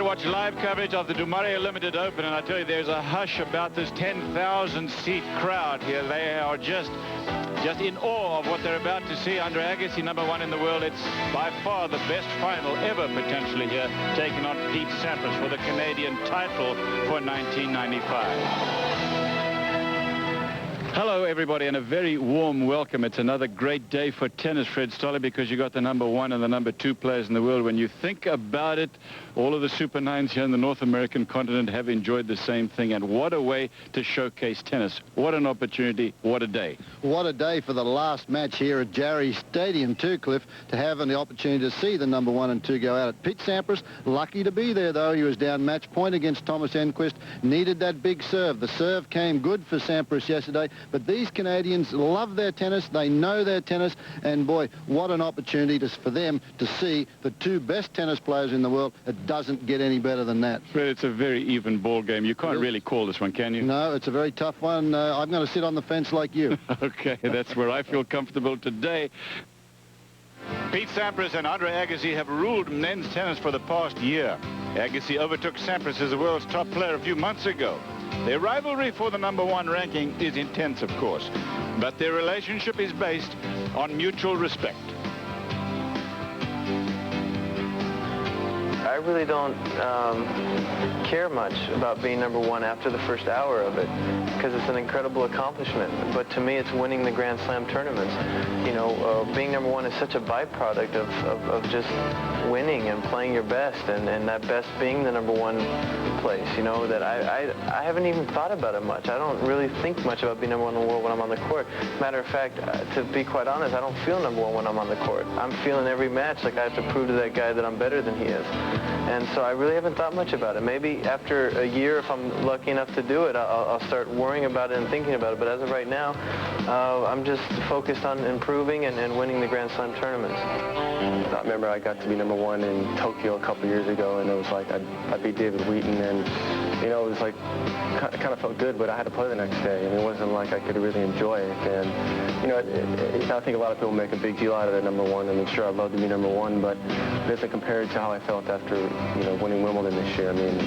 watch live coverage of the Montreal Limited Open, and I tell you, there's a hush about this 10,000-seat crowd here. They are just in awe of what they're about to see under Agassi, #1 in the world. It's by far the best final ever, potentially, here, taking on Pete Sampras for the Canadian title for 1995. Hello, everybody, and a very warm welcome. It's another great day for tennis, Fred Stoller, because you got the #1 and the #2 players in the world. When you think about it, all of the Super Nines here in the North American continent have enjoyed the same thing, and what a way to showcase tennis. What an opportunity. What a day. What a day for the last match here at Jarry Stadium too, Cliff, to have the opportunity to see the #1 and 2 go out at. Pete Sampras, lucky to be there, though. He was down match point against Thomas Enquist, needed that big serve. The serve came good for Sampras yesterday, but these Canadians love their tennis. They know their tennis, and boy, what an opportunity for them to see the two best tennis players in the world. It doesn't get any better than that. Fred, it's a very even ball game. You can't really call this one, can you? No, it's a very tough one. I'm going to sit on the fence like you. Okay, that's where I feel comfortable today. Pete Sampras and Andre Agassi have ruled men's tennis for the past year. Agassi overtook Sampras as the world's top player a few months ago. Their rivalry for the #1 ranking is intense, of course, but their relationship is based on mutual respect. I really don't care much about being #1 after the first hour of it, because it's an incredible accomplishment. But to me, it's winning the Grand Slam tournaments. You know, being #1 is such a byproduct of just winning and playing your best, and that best being the #1 place. You know, that I haven't even thought about it much. I don't really think much about being #1 in the world when I'm on the court. Matter of fact, to be quite honest, I don't feel #1 when I'm on the court. I'm feeling every match like I have to prove to that guy that I'm better than he is. And so I really haven't thought much about it. Maybe after a year, if I'm lucky enough to do it, I'll start worrying about it and thinking about it. But as of right now, I'm just focused on improving and winning the Grand Slam tournaments. I remember I got to be #1 in Tokyo a couple years ago, and it was like I beat David Wheaton, and you know, it was like it kind of felt good, but I had to play the next day, and it wasn't like I could really enjoy it. And you know, I think a lot of people make a big deal out of their #1. I mean, sure, I'd love to be #1, but it doesn't compare to how I felt after, you know, winning Wimbledon this year. I mean,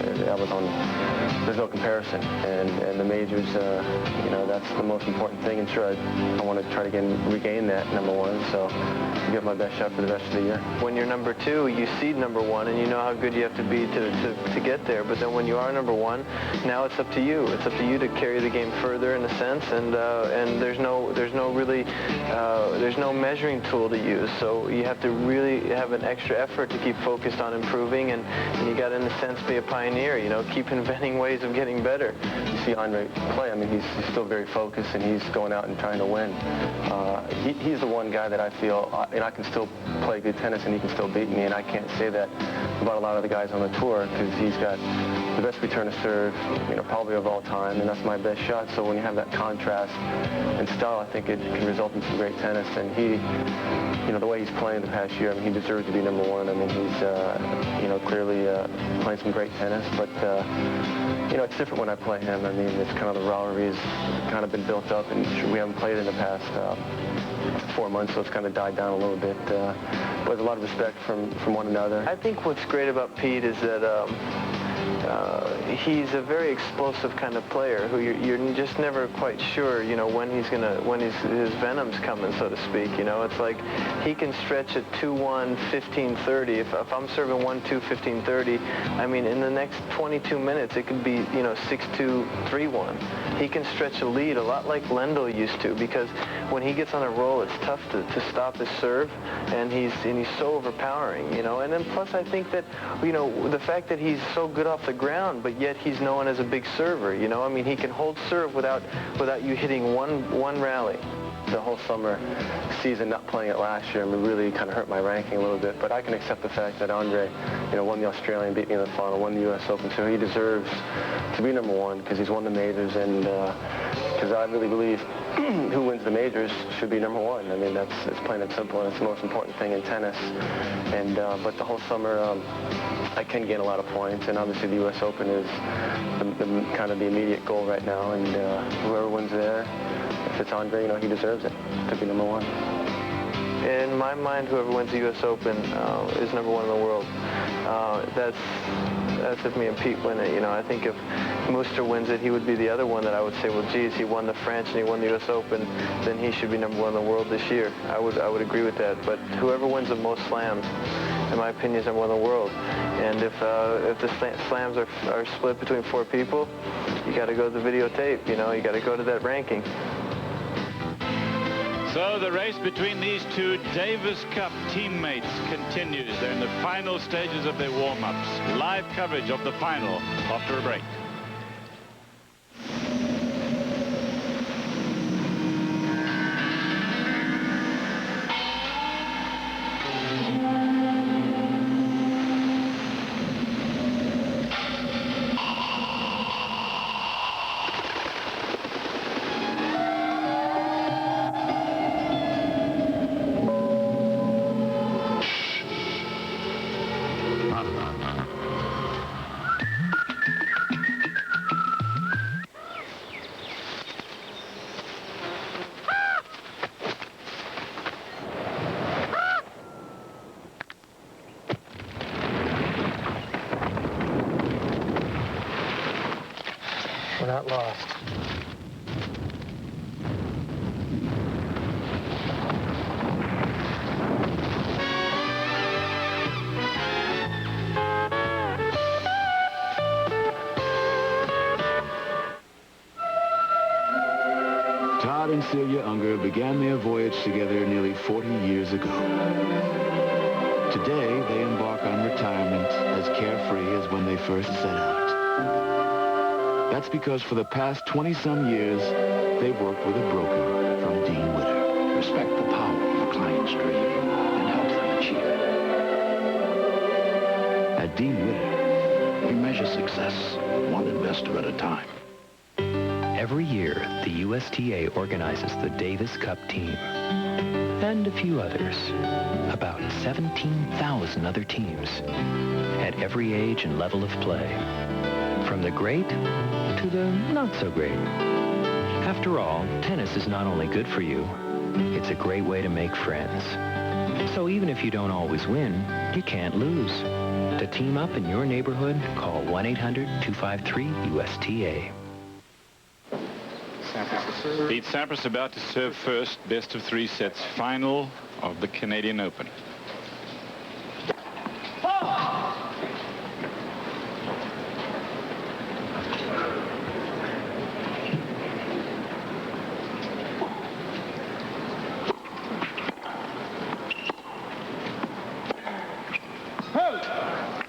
there's no comparison. And the majors, you know, that's the most important thing. And sure, I want to try to regain that #1, so give my best shot for the rest of the year. When you're #2, you seed #1, and you know how good you have to be to get there. But then when you are #1, now it's up to you. It's up to you to carry the game further, in a sense. And there's no measuring tool to use. So you have to really have an extra effort to keep focused on improving, and you got to, in a sense, be a pioneer. You know, keep inventing ways of getting better. You see Andre play. I mean, he's still very focused, and he's going out and trying to win. He's the one guy that I feel, and I can still play good tennis, and he can still beat me. And I can't say that about a lot of the guys on the tour, because he's got the best return to serve, you know, probably of all time, and that's my best shot. So when you have that contrast in style, I think it can result in some great tennis. And he, you know, the way he's playing the past year, I mean, he deserves to be #1. I mean, he's, you know, clearly playing some great tennis, but, you know, it's different when I play him. I mean, it's kind of the rivalry's kind of been built up, and we haven't played in the past 4 months, so it's kind of died down a little bit. But there's a lot of respect from one another. I think what's great about Pete is that he's a very explosive kind of player who you're just never quite sure, you know, when his venom's coming, so to speak. You know, it's like he can stretch at 2-1, 15-30. If I'm serving 1-2, 15-30, I mean, in the next 22 minutes, it could be, you know, 6-2, 3-1. He can stretch a lead a lot like Lendl used to, because when he gets on a roll, it's tough to stop his serve, and he's so overpowering, you know. And then plus, I think that, you know, the fact that he's so good off the ground, but yet he's known as a big server, you know. I mean, he can hold serve without you hitting one rally. The whole summer season not playing it last year, I mean, really kind of hurt my ranking a little bit, but I can accept the fact that Andre, you know, won the Australian, beat me in the final, won the U.S. Open, so he deserves to be #1 because he's won the majors, and because I really believe who wins the majors should be #1. I mean, it's plain and simple, and it's the most important thing in tennis. And but the whole summer, I can gain a lot of points, and obviously the U.S. Open is the kind of the immediate goal right now, and whoever wins there, if it's Andre, you know, he deserves it to be #1. In my mind, whoever wins the U.S. Open is #1 in the world. That's if me and Pete win it. You know, I think if Mooster wins it, he would be the other one that I would say, well, geez, he won the French and he won the U.S. Open, then he should be number 1 in the world this year. I would agree with that. But whoever wins the most slams, in my opinion, is number 1 in the world. And if the slams are split between 4 people, you got to go to the videotape. You know, you got to go to that ranking. So the race between these two Davis Cup teammates continues. They're in the final stages of their warm-ups. Live coverage of the final after a break. We're not lost. Todd and Celia Unger began their voyage together nearly 40 years ago. Today, they embark on retirement as carefree as when they first set out. That's because for the past 20-some years, they've worked with a broker from Dean Witter. Respect the power of a client's dream and help them achieve it. At Dean Witter, We measure success one investor at a time. Every year, the USTA organizes the Davis Cup team and a few others, about 17,000 other teams at every age and level of play, from the great to the not so great. After all, tennis is not only good for you, it's a great way to make friends. So even if you don't always win, you can't lose. To team up in your neighborhood, call 1-800-253-USTA. Pete Sampras about to serve first, best of 3 sets, final of the Canadian Open.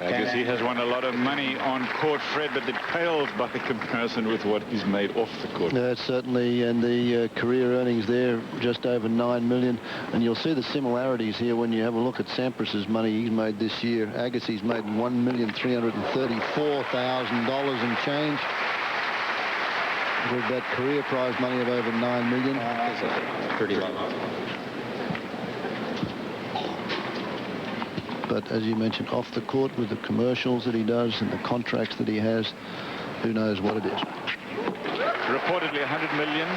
Agassi has won a lot of money on court, Fred, but it pales by comparison with what he's made off the court. Certainly, and the career earnings there, just over $9 million. And you'll see the similarities here when you have a look at Sampras's money he's made this year. Agassi's made $1,334,000 and change, with that career prize money of over $9 million. Pretty low. But as you mentioned, off the court with the commercials that he does and the contracts that he has, who knows what it is. Reportedly $100 million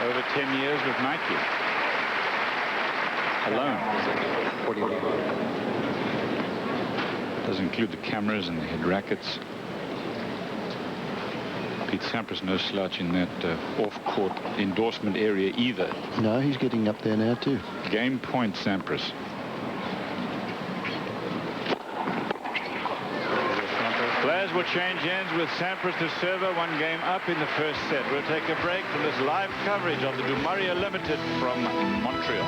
over 10 years with Nike alone. Doesn't include the cameras and the head rackets. Pete Sampras no slouch in that off-court endorsement area either. No, he's getting up there now too. Game point, Sampras. Players will change ends with Sampras the server, 1 game up in the first set. We'll take a break from this live coverage of the Du Maurier Limited from Montreal.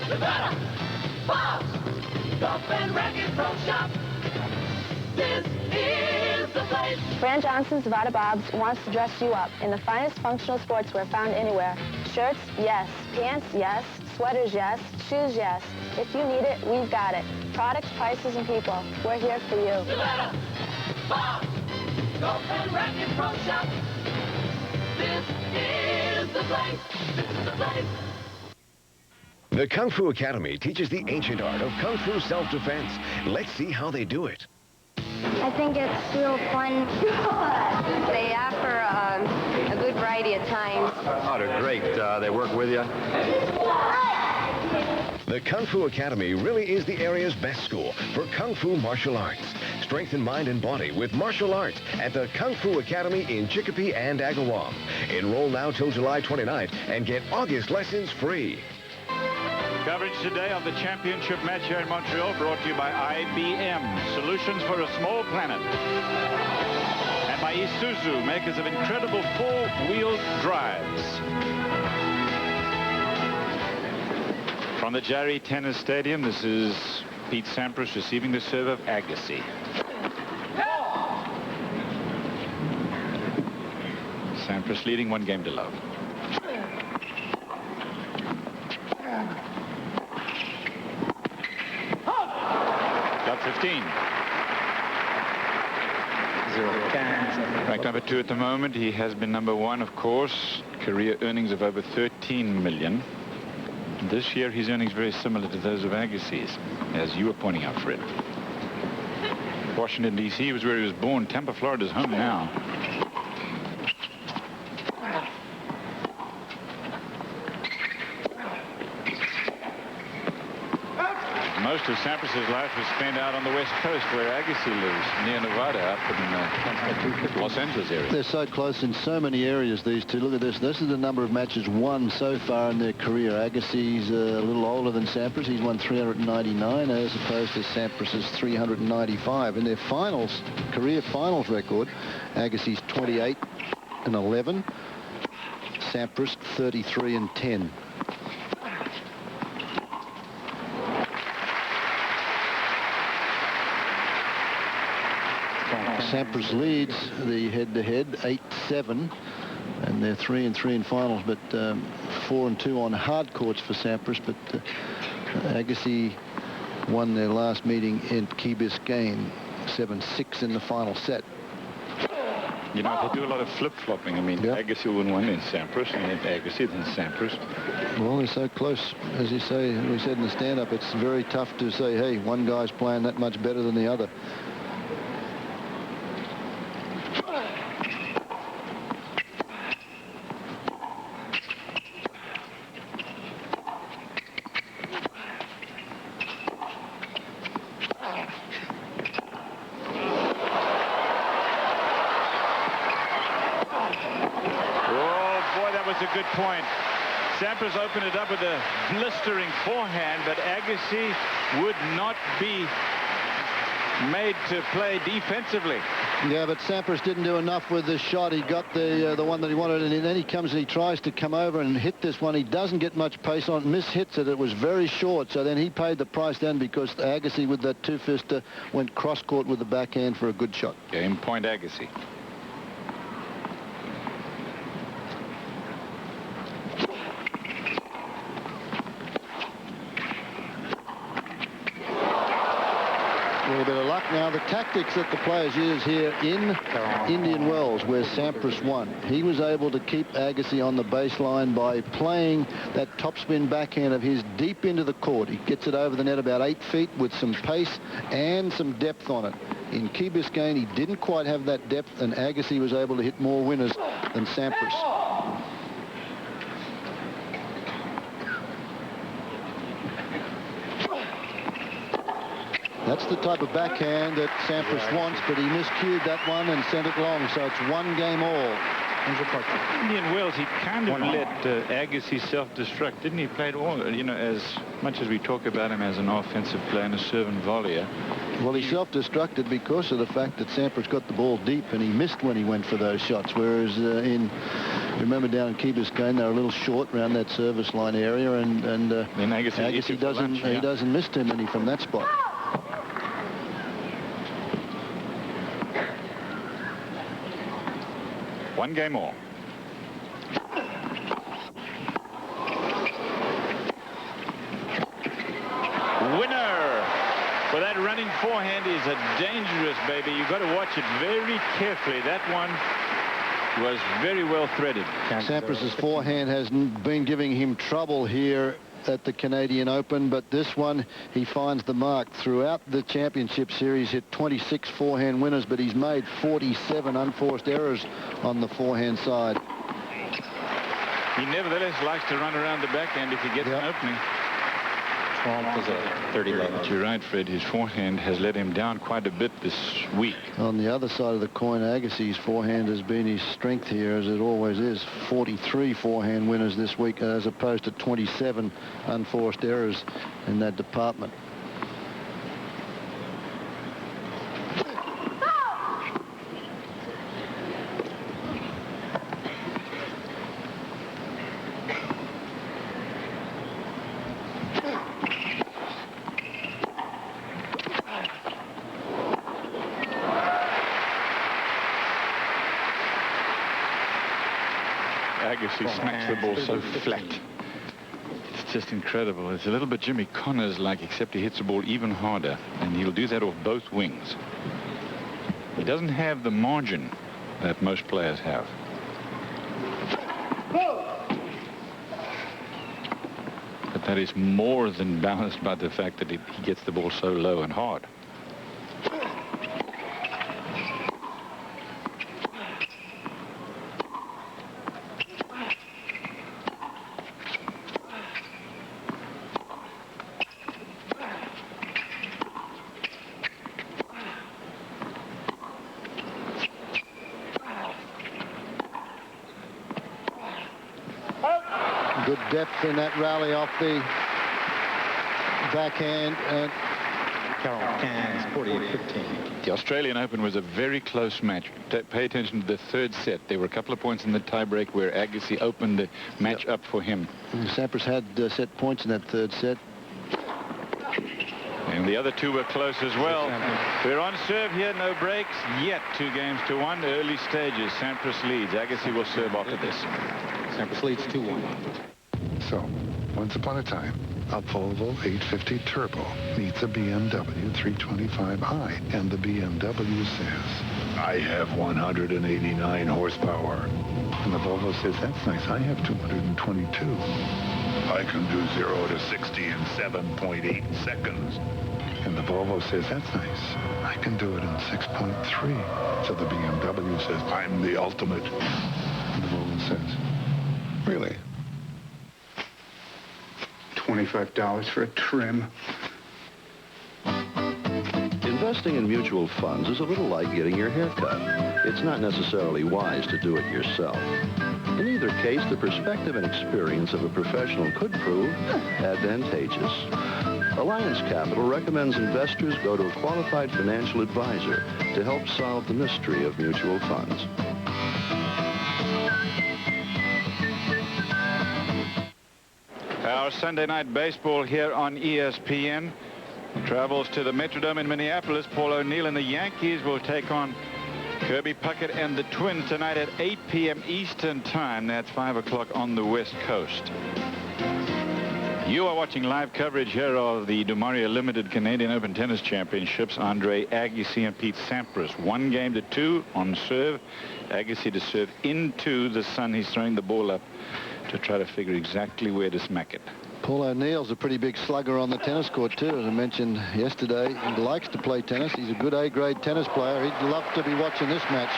Nevada, Bob's Golf and Racket Pro Shop. This is the place. Brand Johnson's Nevada Bob's wants to dress you up in the finest functional sportswear found anywhere. Shirts, yes. Pants, yes. Sweaters, yes. Shoes, yes. If you need it, we've got it. Products, prices, and people. We're here for you. Nevada, Bob's Golf and Racket Pro Shop. This is the place. This is the place. The Kung Fu Academy teaches the ancient art of Kung Fu self-defense. Let's see how they do it. I think it's real fun. They offer a good variety of times. Oh, they're great. They work with you. The Kung Fu Academy really is the area's best school for Kung Fu martial arts. Strengthen mind and body with martial arts at the Kung Fu Academy in Chicopee and Agawam. Enroll now till July 29th and get August lessons free. Coverage today of the championship match here in Montreal brought to you by IBM, solutions for a small planet. And by Isuzu, makers of incredible four-wheel drives. From the Jarry Tennis Stadium, this is Pete Sampras receiving the serve of Agassi. Sampras leading 1 game to love. Got 15. Ranked number 2 at the moment. He has been number 1, of course. Career earnings of over 13 million. This year, his earnings very similar to those of Agassi's, as you were pointing out, Fred. Washington, D.C. was where he was born. Tampa, Florida's home now. Most of Sampras' life was spent out on the West Coast, where Agassi lives, near Nevada, up in the Los Angeles area. They're so close in so many areas, these two. Look at this. This is the number of matches won so far in their career. Agassi's a little older than Sampras. He's won 399 as opposed to Sampras' 395. In their finals, career finals record, Agassi's 28-11. Sampras 33-10. Sampras leads the head-to-head 8-7, and they're 3-3 in finals, but 4-2 on hard courts for Sampras. But Agassi won their last meeting in Key Biscayne 7-6 in the final set. You know, they do a lot of flip-flopping. I mean, yep. Agassi won one in Sampras, and then Agassi, then Sampras. Well, they're so close. As you say, we said in the stand-up, it's very tough to say, hey, one guy's playing that much better than the other. A good point. Sampras opened it up with a blistering forehand, but Agassi would not be made to play defensively. Yeah, but Sampras didn't do enough with this shot. He got the one that he wanted, and then he comes and he tries to come over and hit this one. He doesn't get much pace on it, mishits it. It was very short, so then he paid the price then because Agassi with that two-fister went cross-court with the backhand for a good shot. Game point, Agassi. A little bit of luck now. The tactics that the players use here in Indian Wells, where Sampras won, he was able to keep Agassi on the baseline by playing that topspin backhand of his deep into the court. He gets it over the net about 8 feet with some pace and some depth on it. In Key Biscayne, he didn't quite have that depth, and Agassi was able to hit more winners than Sampras. That's the type of backhand that Sampras wants, but he miscued that one and sent it long, so it's 1 game all. Indian Wells, he kind of let Agassi self-destruct, didn't he? Played all, you know, as much as we talk about him as an offensive player and a serve and volleyer. Well, he self-destructed because of the fact that Sampras got the ball deep and he missed when he went for those shots, whereas remember down in Key Biscayne, they're a little short around that service line area, and Agassi doesn't miss too many from that spot. One game all. Winner! Well, that running forehand is a dangerous baby. You've got to watch it very carefully. That one was very well threaded. Sampras' forehand has been giving him trouble here at the Canadian Open, but this one he finds the mark. Throughout the championship series, hit 26 forehand winners, but he's made 47 unforced errors on the forehand side. He nevertheless likes to run around the backhand if he gets an opening. Trump was a 30 level. But you're right, Fred. His forehand has let him down quite a bit this week. On the other side of the coin, Agassi's forehand has been his strength here, as it always is. 43 forehand winners this week, as opposed to 27 unforced errors in that department. Agassi smacks the ball so flat. It's just incredible. It's a little bit Jimmy Connors-like, except he hits the ball even harder, and he'll do that off both wings. He doesn't have the margin that most players have. But that is more than balanced by the fact that he gets the ball so low and hard. Good depth in that rally off the backhand. And Carol Cairns, 48-15. The Australian Open was a very close match. Pay attention to the third set. There were a couple of points in the tiebreak where Agassi opened the match up for him. Sampras had set points in that third set. And the other two were close as well. We're on serve here, no breaks yet. 2-1. Early stages. Sampras leads. Agassi will serve after this. Sampras leads 2-1. So, once upon a time, a Volvo 850 Turbo meets a BMW 325i, and the BMW says, I have 189 horsepower. And the Volvo says, that's nice, I have 222. I can do 0 to 60 in 7.8 seconds. And the Volvo says, that's nice, I can do it in 6.3. So the BMW says, I'm the ultimate. And the Volvo says, really? $25 for a trim. Investing in mutual funds is a little like getting your hair cut. It's not necessarily wise to do it yourself. In either case, the perspective and experience of a professional could prove advantageous. Alliance Capital recommends investors go to a qualified financial advisor to help solve the mystery of mutual funds. Our Sunday night baseball here on ESPN travels to the Metrodome in Minneapolis. Paul O'Neill and the Yankees will take on Kirby Puckett and the Twins tonight at 8 p.m. Eastern Time. That's 5 o'clock on the West Coast. You are watching live coverage here of the Du Maurier Limited Canadian Open Tennis Championships. Andre Agassi and Pete Sampras. 1-2 on serve. Agassi to serve into the sun. He's throwing the ball up to try to figure exactly where to smack it. Paul O'Neill's a pretty big slugger on the tennis court, too. As I mentioned yesterday, he likes to play tennis. He's a good A-grade tennis player. He'd love to be watching this match.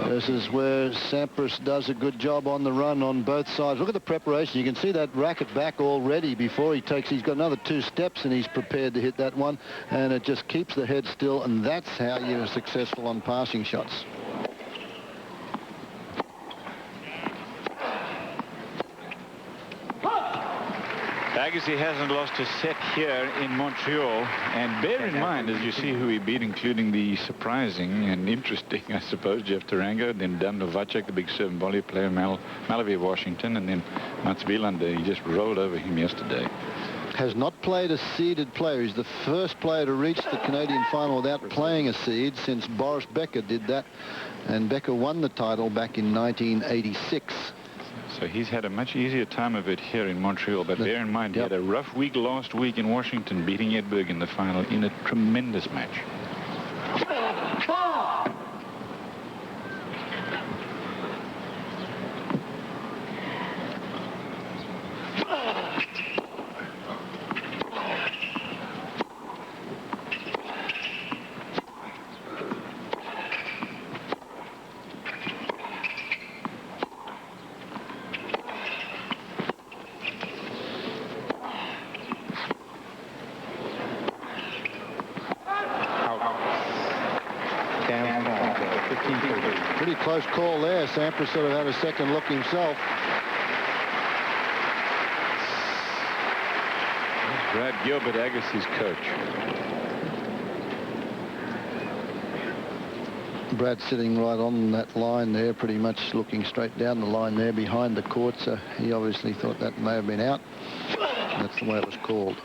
This is where Sampras does a good job on the run on both sides. Look at the preparation. You can see that racket back already before he takes. He's got another 2 steps, and he's prepared to hit that one. And it just keeps the head still, and that's how you're successful on passing shots. Agassi hasn't lost a set here in Montreal, and bear in mind as you see who he beat, including the surprising and interesting, I suppose, Jeff Tarango, then Dan Novacek, the big serve and volley player, Malavi of Washington, and then Mats Wilander. He just rolled over him yesterday. Has not played a seeded player. He's the first player to reach the Canadian final without playing a seed since Boris Becker did that, and Becker won the title back in 1986. So he's had a much easier time of it here in Montreal, but bear in mind, he had a rough week last week in Washington, beating Edberg in the final in a tremendous match. 15-30. Pretty close call there. Sampras sort of had a second look himself. Brad Gilbert, Agassi's coach. Brad sitting right on that line there, pretty much looking straight down the line there behind the court, so he obviously thought that may have been out. That's the way it was called.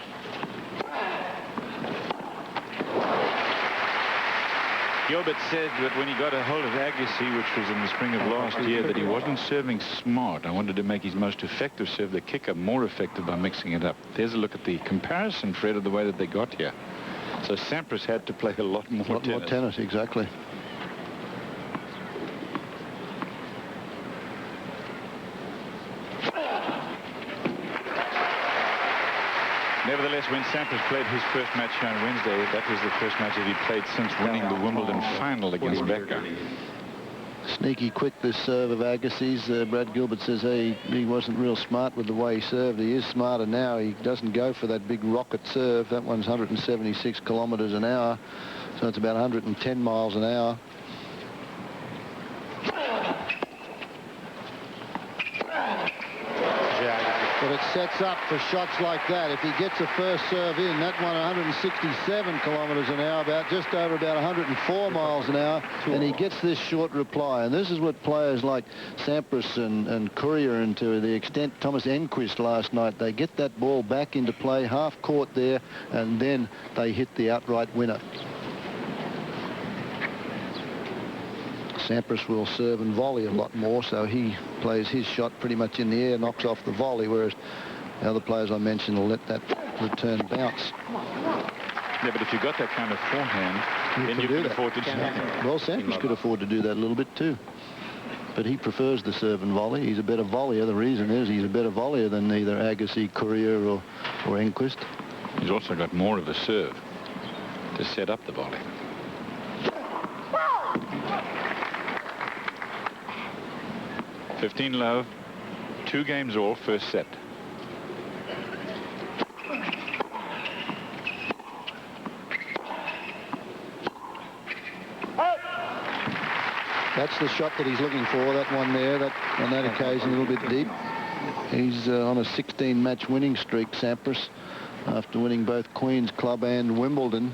Gilbert said that when he got a hold of Agassi, which was in the spring of last year, that he wasn't serving smart. I wanted to make his most effective serve, the kicker, more effective by mixing it up. There's a look at the comparison, Fred, of the way that they got here. So Sampras had to play a lot more tennis. More tennis, exactly. Nevertheless, when Sampras played his first match here on Wednesday, that was the first match that he played since winning the Wimbledon final against Becker. Sneaky quick, this serve of Agassi's. Brad Gilbert says, hey, he wasn't real smart with the way he served. He is smarter now. He doesn't go for that big rocket serve. That one's 176 kilometers an hour, so it's about 110 miles an hour. But it sets up for shots like that. If he gets a first serve in, that one 167 kilometers an hour, just over about 104 miles an hour, and he gets this short reply. And this is what players like Sampras and Courier, and to the extent Thomas Enquist last night, they get that ball back into play, half court there, and then they hit the outright winner. Sampras will serve and volley a lot more, so he plays his shot pretty much in the air, knocks off the volley, whereas the other players I mentioned will let that return bounce. Yeah, but if you've got that kind of forehand, then you can afford to do that. Well, Sampras could afford to do that a little bit too. But he prefers the serve and volley. He's a better volleyer. The reason is he's a better volleyer than either Agassi, Courier, or Enquist. He's also got more of a serve to set up the volley. $15 love, 2 games all, first set. That's the shot that he's looking for, that one there, on that occasion a little bit deep. He's on a 16-match winning streak, Sampras, after winning both Queen's Club and Wimbledon.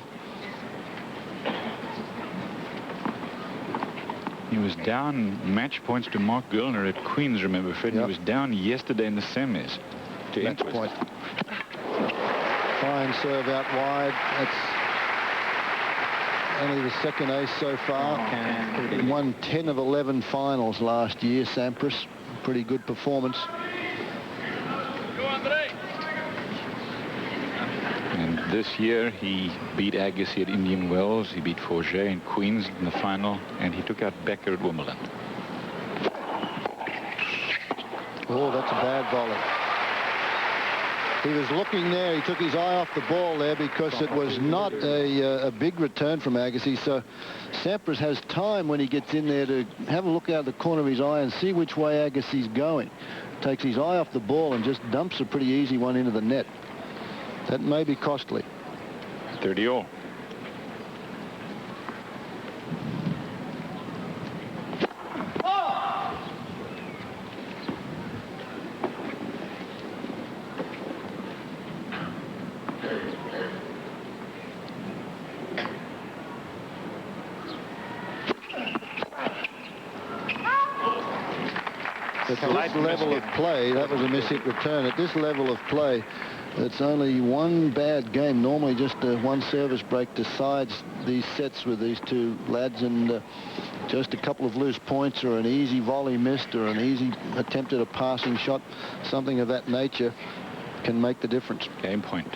He was down match points to Mark Gurlner at Queen's, remember, Fred? Yep. He was down yesterday in the semis to match point. Fine serve out wide. That's only the second ace so far. Won 10 of 11 finals last year, Sampras. Pretty good performance. And this year he beat Agassi at Indian Wells. He beat Forget in Queens in the final, and he took out Becker at Wimbledon. Oh, that's a bad volley. He was looking there. He took his eye off the ball there because it was not a big return from Agassi. So Sampras has time when he gets in there to have a look out the corner of his eye and see which way Agassi's going. Takes his eye off the ball and just dumps a pretty easy one into the net. That may be costly. 30 all. At this level of play, that was a miss-hit return. At this level of play, it's only one bad game. Normally just one service break decides these sets with these two lads, and just a couple of loose points or an easy volley missed or an easy attempt at a passing shot, something of that nature can make the difference. Game point.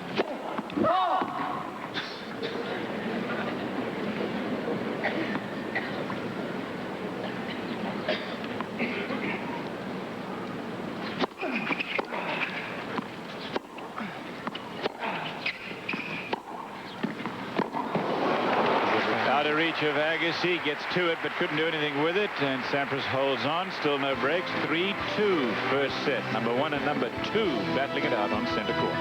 Of Agassi, gets to it but couldn't do anything with it, and Sampras holds on, still no breaks. 3-2 first set. Number 1 and number 2 battling it out on center court.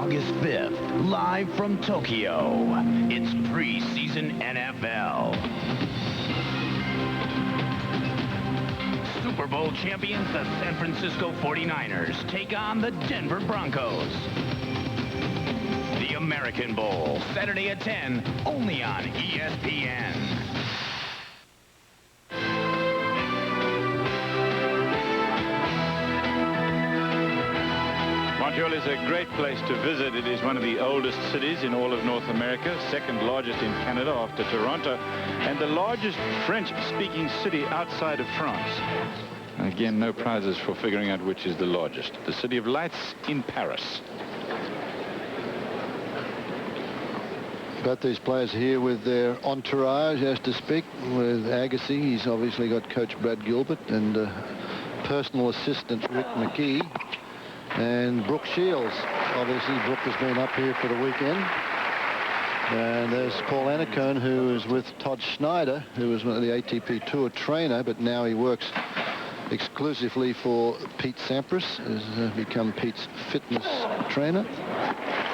August 5th, live from Tokyo. It's preseason NFL. Super Bowl champions, the San Francisco 49ers, take on the Denver Broncos. The American Bowl, Saturday at 10, only on ESPN. Montreal is a great place to visit. It is one of the oldest cities in all of North America, second largest in Canada after Toronto, and the largest French-speaking city outside of France. Again, no prizes for figuring out which is the largest. The City of Lights in Paris. Got these players here with their entourage, as to speak, with Agassi. He's obviously got Coach Brad Gilbert and personal assistant Rick McKee. And Brooke Shields. Obviously, Brooke has been up here for the weekend. And there's Paul Annacone, who is with Todd Schneider, who was one of the ATP Tour trainer, but now he works exclusively for Pete Sampras, has become Pete's fitness trainer.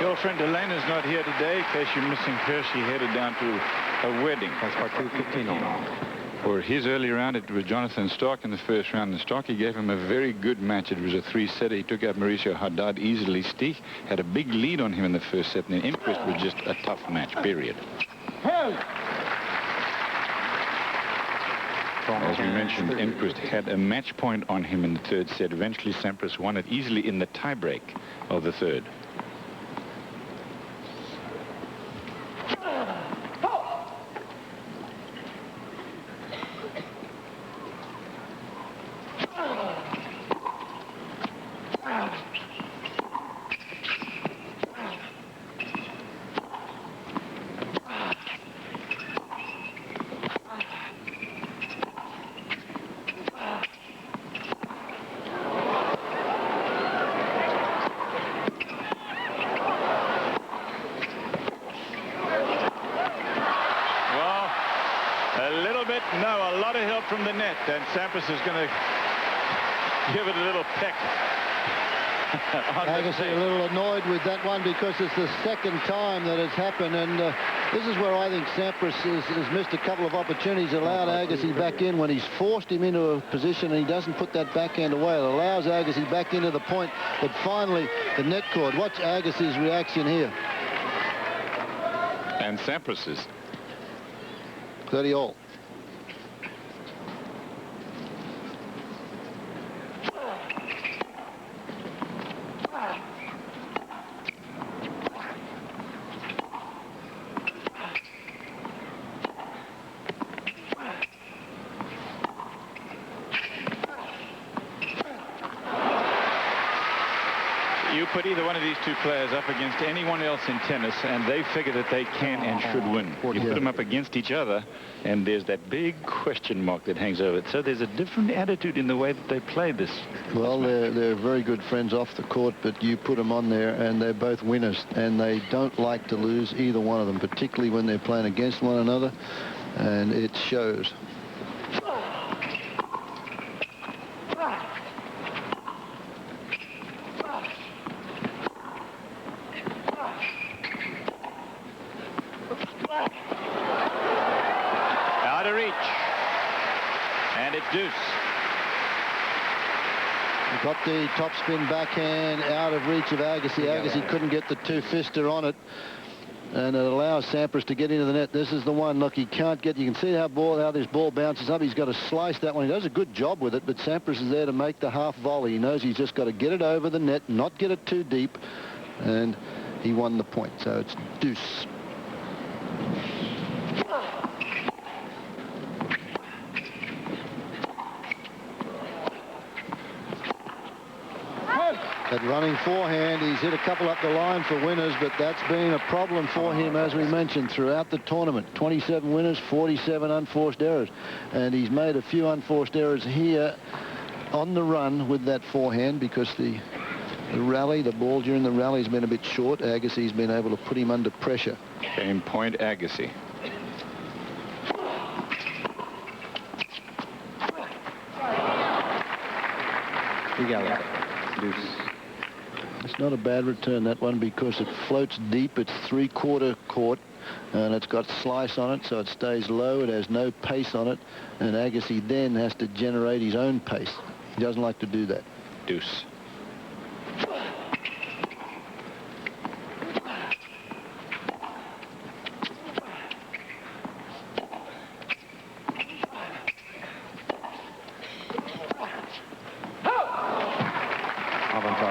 Your friend Elena's not here today. In case you're missing her, she headed down to a wedding. That's part 215 on. For his early round, it was Jonathan Stark in the first round. And Stark, he gave him a very good match. It was a 3-setter. He took out Mauricio Haddad easily. Stich had a big lead on him in the first set. And then Enquist was just a tough match, period. As we mentioned, Enquist had a match point on him in the third set. Eventually, Sampras won it easily in the tiebreak of the third. From the net, and Sampras is going to give it a little peck. Agassi a little annoyed with that one because it's the second time that it's happened, and this is where I think Sampras has missed a couple of opportunities, allowed Agassi back in when he's forced him into a position and he doesn't put that backhand away. It allows Agassi back into the point, but finally the net cord. Watch Agassi's reaction here. And Sampras's. 30 all. You put either one of these two players up against anyone else in tennis, and they figure that they can and should win. You put them up against each other, and there's that big question mark that hangs over it. So there's a different attitude in the way that they play this. Well, they're very good friends off the court, but you put them on there, and they're both winners, and they don't like to lose, either one of them, particularly when they're playing against one another, and it shows. Out of reach. And it's deuce. Got the topspin backhand out of reach of Agassi. Agassi couldn't get the two-fister on it. And it allows Sampras to get into the net. This is the one. Look, he can't get... You can see how this ball bounces up. He's got to slice that one. He does a good job with it, but Sampras is there to make the half volley. He knows he's just got to get it over the net, not get it too deep. And he won the point. So it's deuce. That running forehand, he's hit a couple up the line for winners, but that's been a problem for him, as we mentioned, throughout the tournament. 27 winners, 47 unforced errors. And he's made a few unforced errors here on the run with that forehand because the rally, the ball during the rally has been a bit short. Agassi's been able to put him under pressure. Game point, Agassi. You got it. Deuce. It's not a bad return, that one, because it floats deep. It's three-quarter court, and it's got slice on it, so it stays low. It has no pace on it, and Agassi then has to generate his own pace. He doesn't like to do that. Deuce.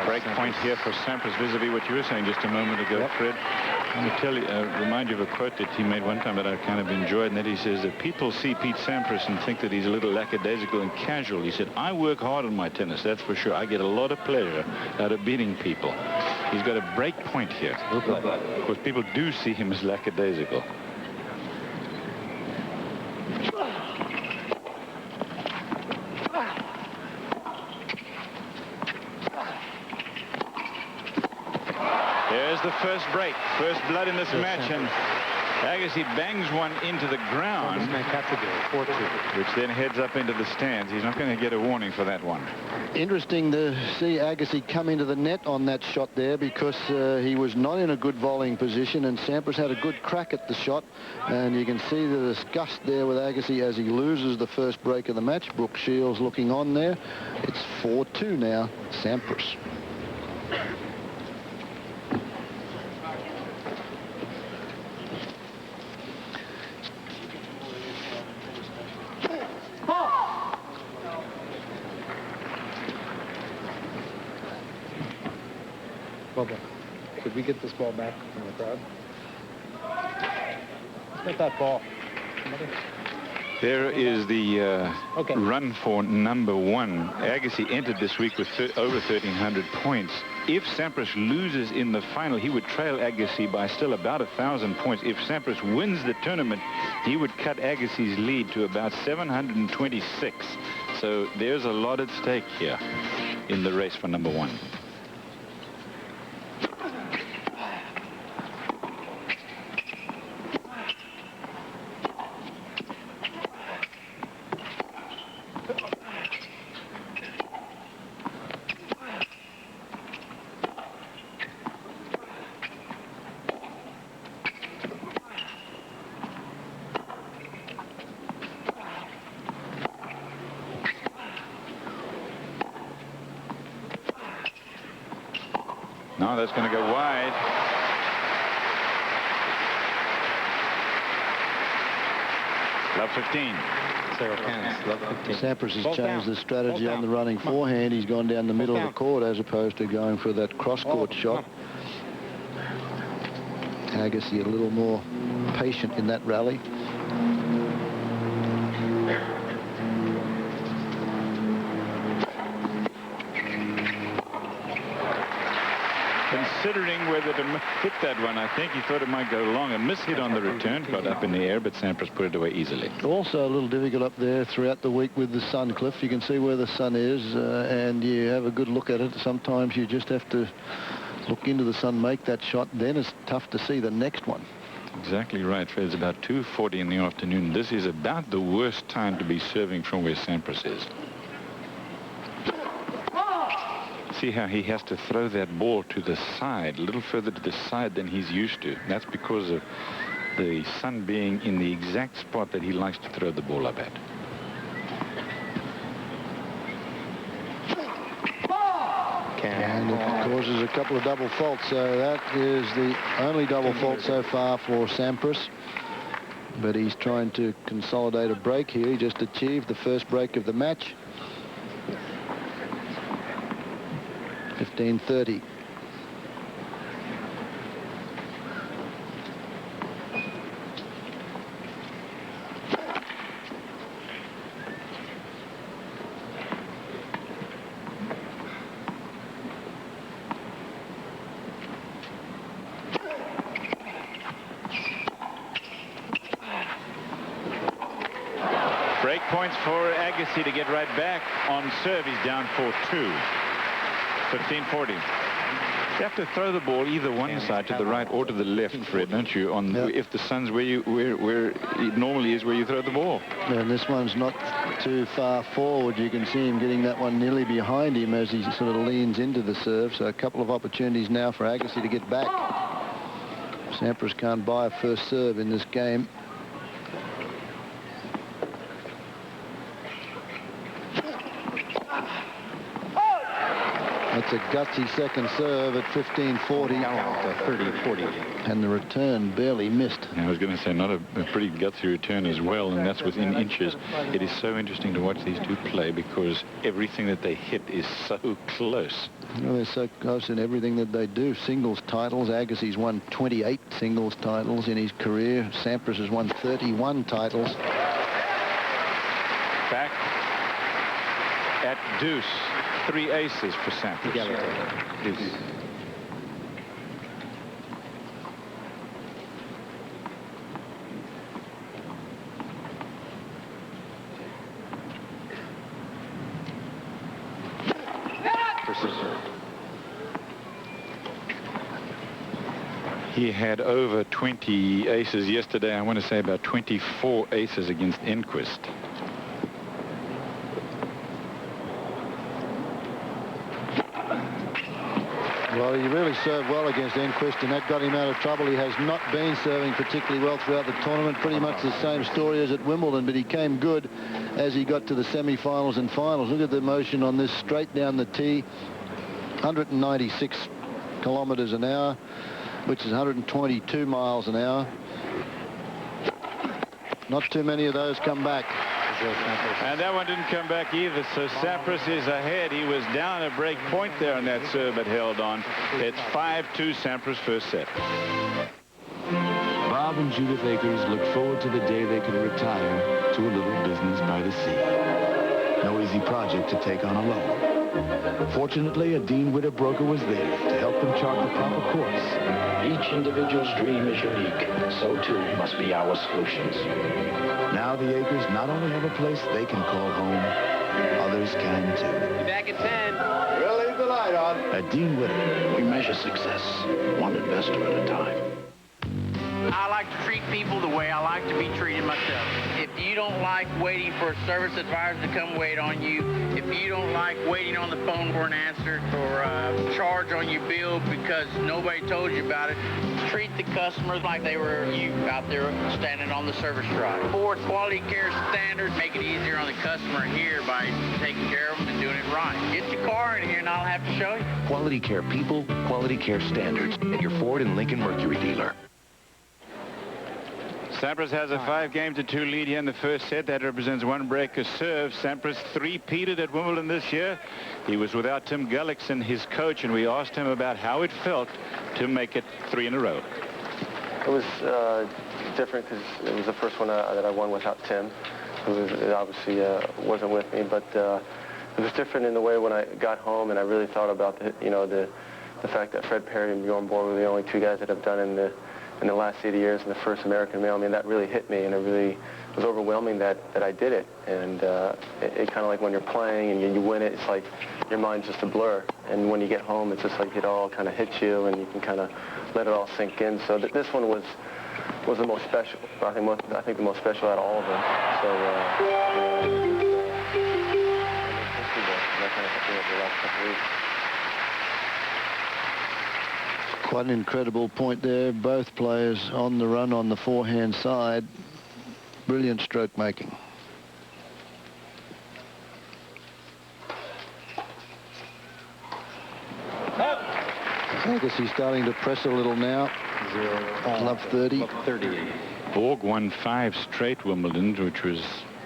Break point here for Sampras, vis-a-vis what you were saying just a moment ago, Fred. I'm going to remind you of a quote that he made one time that I kind of enjoyed, and that he says that people see Pete Sampras and think that he's a little lackadaisical and casual. He said, I work hard on my tennis, that's for sure. I get a lot of pleasure out of beating people. He's got a break point here. Of course, people do see him as lackadaisical. There's the first break, first blood in this match, and Agassi bangs one into the ground, which then heads up into the stands. He's not going to get a warning for that one. Interesting to see Agassi come into the net on that shot there, because he was not in a good volleying position, and Sampras had a good crack at the shot, and you can see the disgust there with Agassi as he loses the first break of the match. Brooke Shields looking on there. It's 4-2 now, Sampras. Bubba, could we get this ball back from the crowd? Get that ball. There is the run for number one. Agassi entered this week with over 1,300 points. If Sampras loses in the final, he would trail Agassi by still about 1,000 points. If Sampras wins the tournament, he would cut Agassi's lead to about 726. So there's a lot at stake here in the race for number one. No, that's going to go wide. Love 15. Sampras has changed the strategy on the running forehand. He's gone down the middle of the court as opposed to going for that cross-court shot. Agassi a little more patient in that rally. Considering whether to hit that one, I think he thought it might go long. A miss hit on the return, got up in the air, but Sampras put it away easily. Also a little difficult up there throughout the week with the sun, Cliff. You can see where the sun is, and you have a good look at it. Sometimes you just have to look into the sun, make that shot. Then it's tough to see the next one. Exactly right, Fred. It's about 2:40 in the afternoon. This is about the worst time to be serving from where Sampras is. See how he has to throw that ball to the side, a little further to the side than he's used to. That's because of the sun being in the exact spot that he likes to throw the ball up at. And it causes a couple of double faults, so that is the only double fault so far for Sampras. But he's trying to consolidate a break here. He just achieved the first break of the match. 15-30. Break points for Agassi to get right back on serve. He's down 4-2. 15-40. You have to throw the ball either one side to the right or to the left, Fred, don't you? On if the sun's where it normally is, where you throw the ball. And this one's not too far forward. You can see him getting that one nearly behind him as he sort of leans into the serve. So a couple of opportunities now for Agassi to get back. Sampras can't buy a first serve in this game. That's a gutsy second serve at 15-40. 30-40. And the return barely missed. I was going to say, not a pretty gutsy return as well, and that's within inches. It is so interesting to watch these two play because everything that they hit is so close. Well, they're so close in everything that they do. Singles titles. Agassi's won 28 singles titles in his career. Sampras has won 31 titles. Back at deuce. 3 aces for Sampras. Deuce. He had over 20 aces yesterday. I want to say about 24 aces against Enquist. Well, he really served well against Enquist, and that got him out of trouble. He has not been serving particularly well throughout the tournament. Pretty much the same story as at Wimbledon, but he came good as he got to the semi-finals and finals. Look at the motion on this straight down the tee. 196 kilometers an hour, which is 122 miles an hour. Not too many of those come back. And that one didn't come back either, so Sampras is ahead. He was down a break point there on that serve, but held on. It's 5-2 Sampras first set. Bob and Judith Akers look forward to the day they can retire to a little business by the sea. No easy project to take on alone. Fortunately, a Dean Witter broker was there to help them chart the proper course. Each individual's dream is unique. So, too, must be our solutions. Now the Akers not only have a place they can call home, others can, too. Be back at 10. We'll leave the light on. At Dean Witter, We measure success, one investor at a time. I like to treat people the way I like to be treated myself. If you don't like waiting for a service advisor to come wait on you, if you don't like waiting on the phone for an answer or a charge on your bill because nobody told you about it, treat the customers like they were you out there standing on the service drive. For quality care standards, make it easier on the customer here by taking care of them and doing it right. Get your car in here and I'll have to show you. Quality care people, quality care standards at your Ford and Lincoln Mercury dealer. Sampras has a 5-2 lead here in the first set. That represents one break a serve. Sampras three-peated at Wimbledon this year. He was without Tim Gullickson, his coach, and we asked him about how it felt to make it 3 in a row. It was different because it was the first one that I won without Tim, who obviously wasn't with me, but it was different in the way when I got home and I really thought about the fact that Fred Perry and Bjorn Borg were the only two guys that have done in the last 80 years in the first American male. I mean, that really hit me, and it really was overwhelming that I did it. And it kind of like when you're playing and you win it, it's like your mind's just a blur. And when you get home, it's just like it all kind of hits you, and you can kind of let it all sink in. So this one was the most special. I think the most special out of all of them. So that kind of hit me over the last couple of weeks. Quite an incredible point there. Both players on the run on the forehand side. Brilliant stroke making. I guess he's starting to press a little now. Love 30. 30. Borg won 5 straight Wimbledon, which was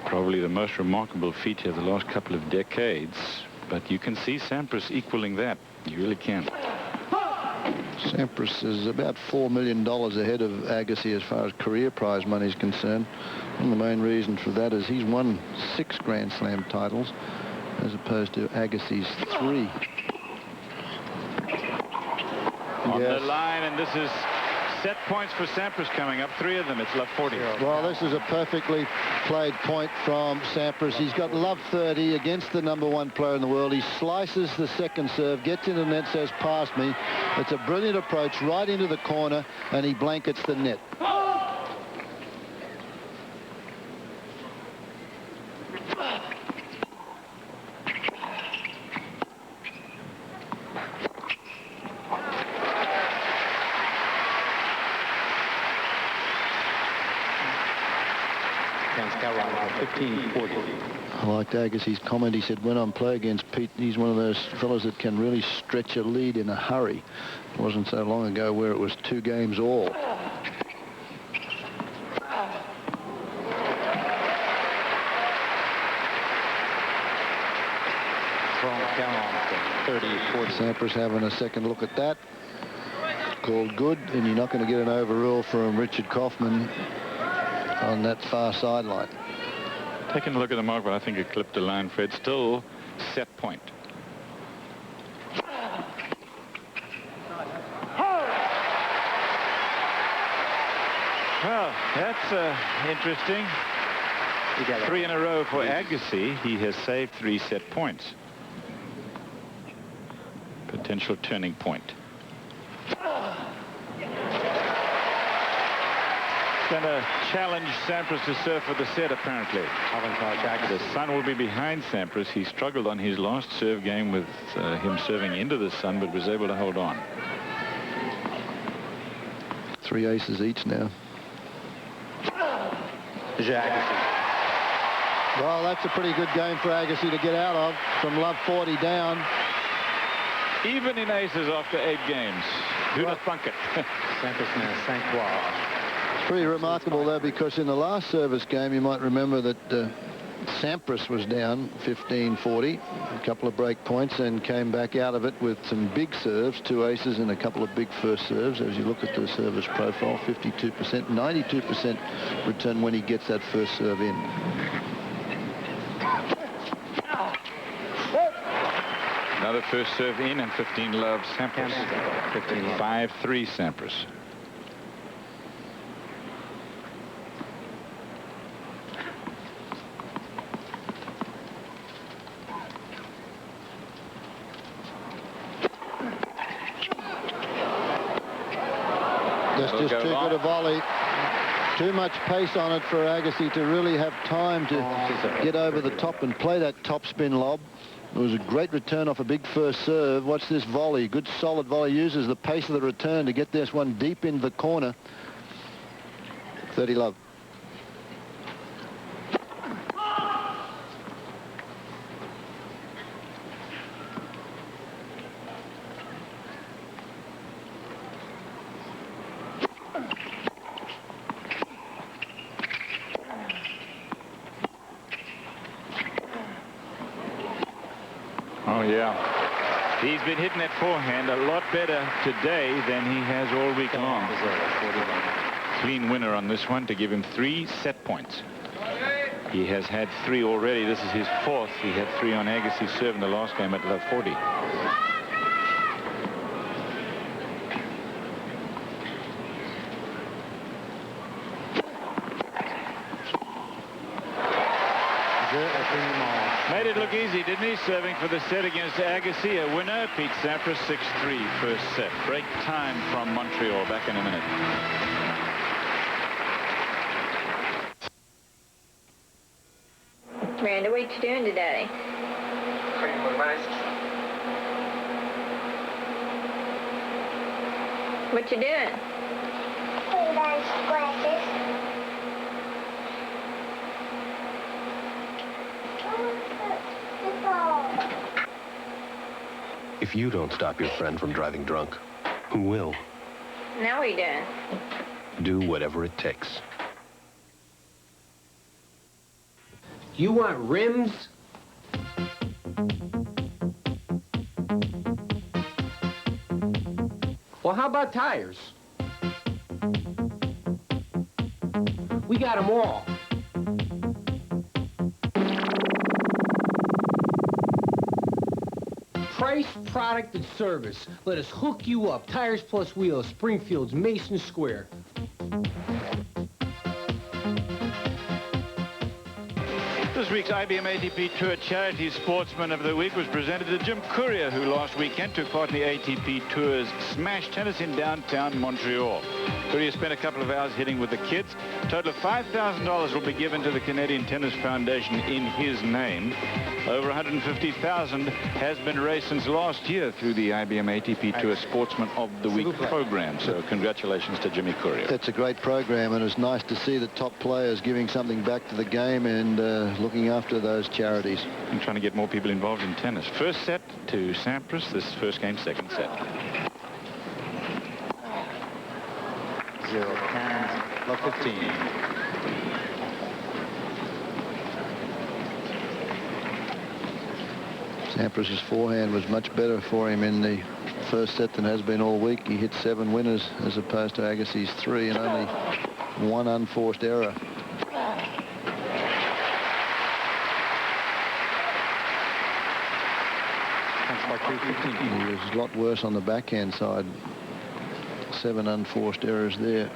probably the most remarkable feat of the last couple of decades. But you can see Sampras equaling that. You really can. Sampras is about $4 million ahead of Agassi as far as career prize money is concerned. And the main reason for that is he's won 6 Grand Slam titles as opposed to Agassi's 3. On the line, and this is set points for Sampras coming up. 3 of them. It's left 40. Well, this is a perfectly played point from Sampras. He's got love 30 against the #1 player in the world. He slices the second serve, gets into the net, says, pass me. It's a brilliant approach right into the corner, and he blankets the net. I liked Agassi's comment. He said, when I'm playing against Pete, he's one of those fellas that can really stretch a lead in a hurry. It wasn't so long ago where it was 2 games all. From 30-40. Sampras having a second look at that. Called good, and you're not going to get an overrule from Richard Kaufman on that far sideline. Taking a look at the mark, but I think it clipped the line, Fred. Still set point. Well, that's interesting. 3 in a row for Agassi. He has saved 3 set points. Potential turning point. Going to challenge Sampras to serve for the set, apparently. The sun will be behind Sampras. He struggled on his last serve game with him serving into the sun, but was able to hold on. 3 aces each now. Well, that's a pretty good game for Agassi to get out of from love 40 down. Even in aces after 8 games. Who'd have thunk it? Pretty remarkable, though, because in the last service game, you might remember that Sampras was down 15-40, a couple of break points, and came back out of it with some big serves, 2 aces and a couple of big first serves. As you look at the service profile, 52%, 92% return when he gets that first serve in. Another first serve in, and 15 love Sampras. 5-3 Sampras. Just too good a volley. Too much pace on it for Agassi to really have time to get over the top and play that topspin lob. It was a great return off a big first serve. Watch this volley. Good solid volley. Uses the pace of the return to get this one deep into the corner. 30 love. Oh, yeah. He's been hitting that forehand a lot better today than he has all week long. Clean winner on this one to give him 3 set points. He has had 3 already. This is his 4th. He had 3 on Agassi's serve in the last game at love 40. Made it look easy, didn't he? Serving for the set against Agassi. A winner, Pete Sampras, 6-3 first set. Break time from Montreal. Back in a minute. Miranda, what you doing today? What you doing? If you don't stop your friend from driving drunk, who will? Now what are you doing? Do whatever it takes. You want rims? Well, how about tires? We got them all. Price, product, and service. Let us hook you up. Tires Plus Wheels, Springfield's Mason Square. This week's IBM ATP Tour Charity Sportsman of the Week was presented to Jim Courier, who last weekend took part in the ATP Tour's Smash Tennis in downtown Montreal. Courier spent a couple of hours hitting with the kids. A total of $5,000 will be given to the Canadian Tennis Foundation in his name. Over $150,000 has been raised since last year through the IBM ATP Tour Sportsman of the Week program. So congratulations to Jimmy Courier. It's a great program, and it's nice to see the top players giving something back to the game and looking after those charities. I'm trying to get more people involved in tennis. First set to Sampras. This first game, second set. 0-10, love 15. Sampras' forehand was much better for him in the first set than has been all week. He hit 7 winners as opposed to Agassi's 3 and only 1 unforced error. He was a lot worse on the backhand side. 7 unforced errors there.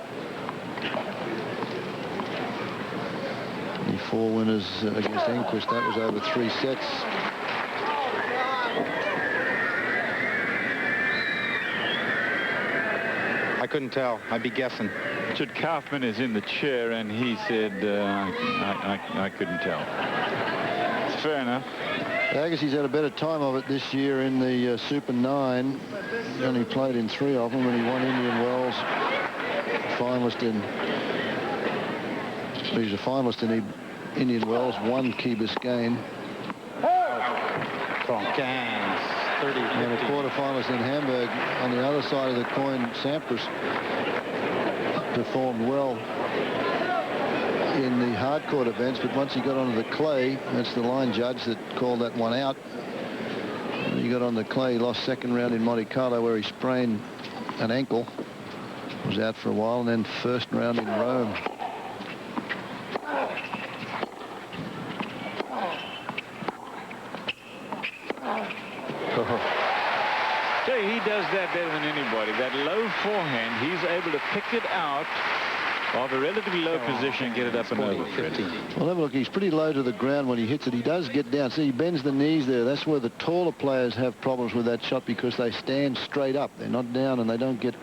The 4 winners against Enquist, that was over 3 sets. I couldn't tell. I'd be guessing. Richard Kaufman is in the chair, and he said, I couldn't tell. It's fair enough. Agassi's had a better time of it this year in the Super 9. He only played in 3 of them, and he won Indian Wells. Finalist in... He's a finalist in the Indian Wells, won Key Biscayne. Troncans, 30. And a quarterfinalist in Hamburg. On the other side of the coin, Sampras performed well in the hard court events, but once he got onto the clay, that's the line judge that called that one out. When he got on the clay, he lost second round in Monte Carlo where he sprained an ankle. Was out for a while, and then first round in Rome. So he does that better than anybody. That low forehand, he's able to pick it out of a relatively low position and get it up and over. Well, have a look. He's pretty low to the ground when he hits it. He does get down. See, he bends the knees there. That's where the taller players have problems with that shot because they stand straight up. They're not down, and they don't get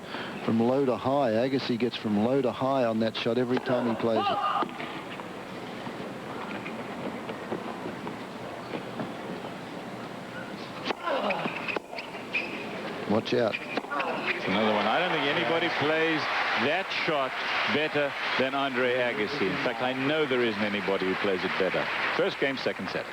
from low to high. Agassi gets from low to high on that shot every time he plays it. Watch out. It's another one. I don't think anybody plays that shot better than Andre Agassi. In fact, I know there isn't anybody who plays it better. First game, second set.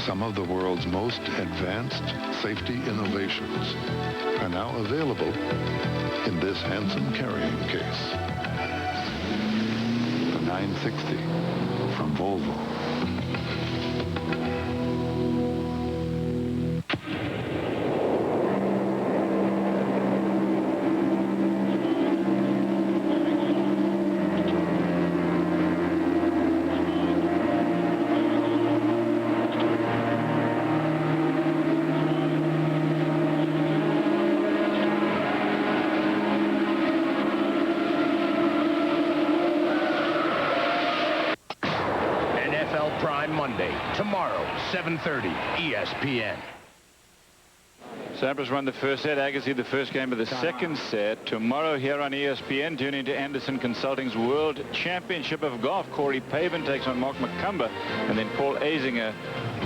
Some of the world's most advanced safety innovations are now available in this handsome carrying case. The 960 from Volvo. Monday, tomorrow, 7:30, ESPN. Sampras won the first set. Agassi the first game of the second set. Tomorrow here on ESPN, tune into Anderson Consulting's World Championship of Golf. Corey Pavin takes on Mark McCumber, and then Paul Azinger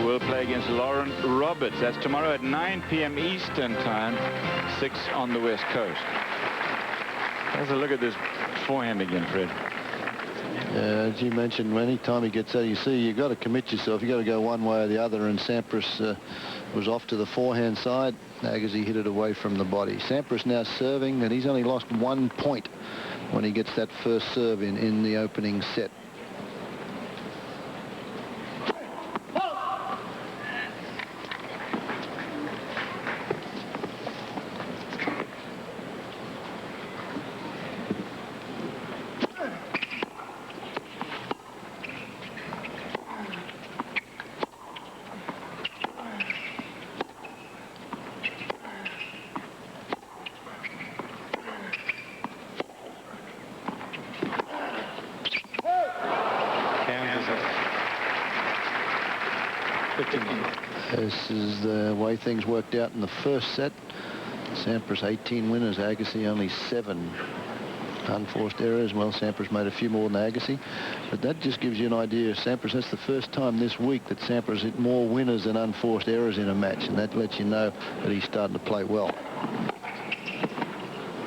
will play against Lauren Roberts. That's tomorrow at 9 p.m. Eastern Time, 6 on the West Coast. Let's look at this forehand again, Fred. As you mentioned, any time he gets out, you see, you've got to commit yourself. You've got to go one way or the other, and Sampras was off to the forehand side. Agassi hit it away from the body. Sampras now serving, and he's only lost 1 point when he gets that first serve in the opening set. 15. This is the way things worked out in the first set. Sampras 18 winners, Agassi only 7 unforced errors. Well, Sampras made a few more than Agassi, but that just gives you an idea of Sampras. That's the first time this week that Sampras hit more winners than unforced errors in a match, and that lets you know that he's starting to play well.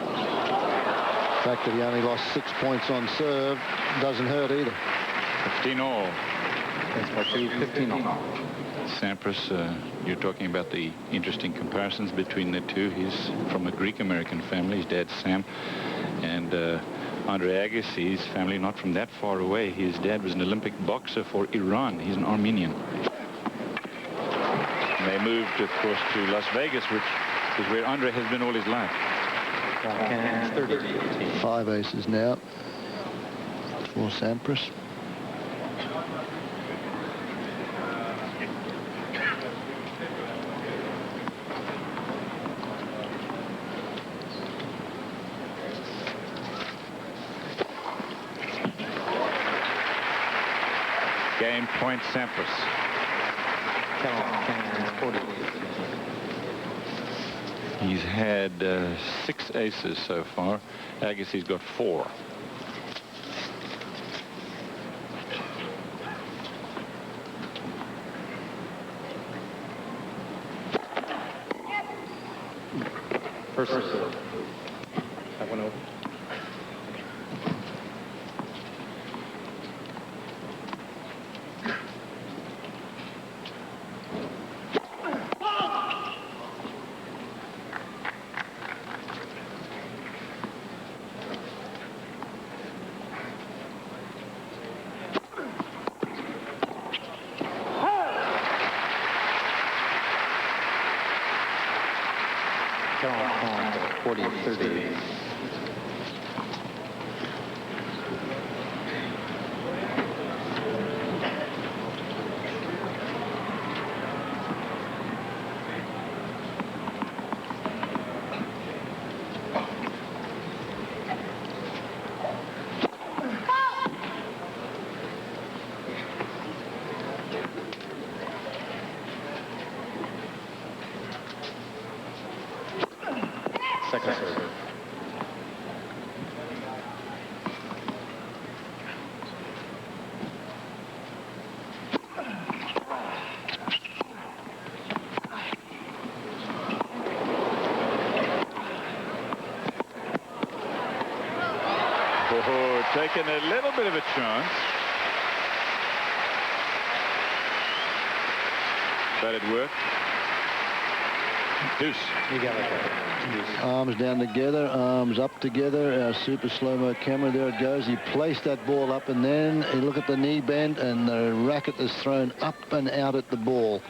The fact that he only lost 6 points on serve doesn't hurt either. 15 all. That's by 15 all. Sampras, you're talking about the interesting comparisons between the two. He's from a Greek-American family. His dad's Sam. And Andre Agassi's family, not from that far away. His dad was an Olympic boxer for Iran. He's an Armenian. And they moved, of course, to Las Vegas, which is where Andre has been all his life. 5 aces now for Sampras. Game point, Sampras. He's had 6 aces so far. Agassi's got 4. First serve. That one over. Count 40-30. Second serve. Oh, taking a little bit of a chance. But it worked. Deuce. You got it. Arms down together, arms up together. Our super slow-mo camera, there it goes. He placed that ball up, and then you look at the knee bend, and the racket is thrown up and out at the ball.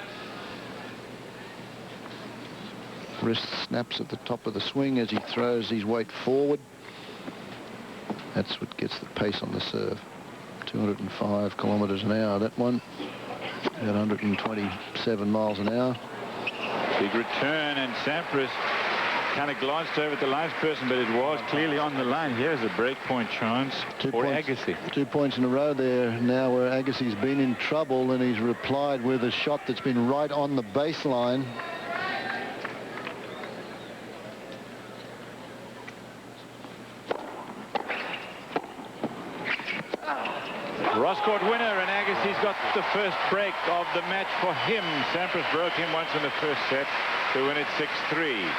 Wrist snaps at the top of the swing as he throws his weight forward. That's what gets the pace on the serve. 205 kilometers an hour, that one. At 127 miles an hour. Big return, and Sampras kind of glanced over at the lines person, but it was clearly on the line. Here's a breakpoint chance for Agassi. 2 points in a row there now where Agassi's been in trouble, and he's replied with a shot that's been right on the baseline. Cross-court winner, and Agassi's got the first break of the match for him. Sampras broke him once in the first set to win it 6-3.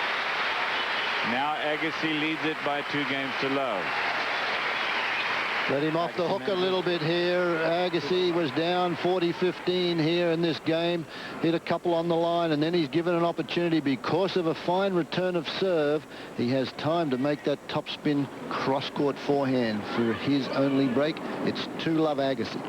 Now Agassi leads it by 2 games to love. Let him off the hook a little bit here. Agassi was down 40-15 here in this game. Hit a couple on the line, and then he's given an opportunity because of a fine return of serve. He has time to make that topspin cross-court forehand for his only break. It's 2-love Agassi.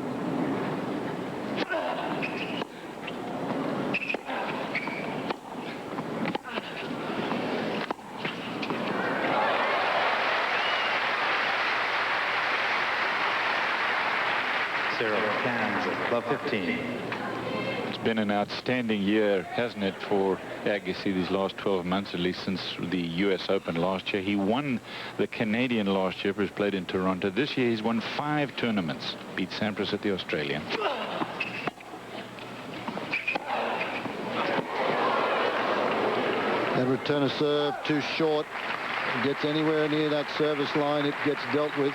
Above 15. It's been an outstanding year, hasn't it, for Agassi these last 12 months, at least since the U.S. Open last year. He won the Canadian last year, but was played in Toronto. This year he's won 5 tournaments. Beat Sampras at the Australian. That return of serve too short. Gets anywhere near that service line, it gets dealt with.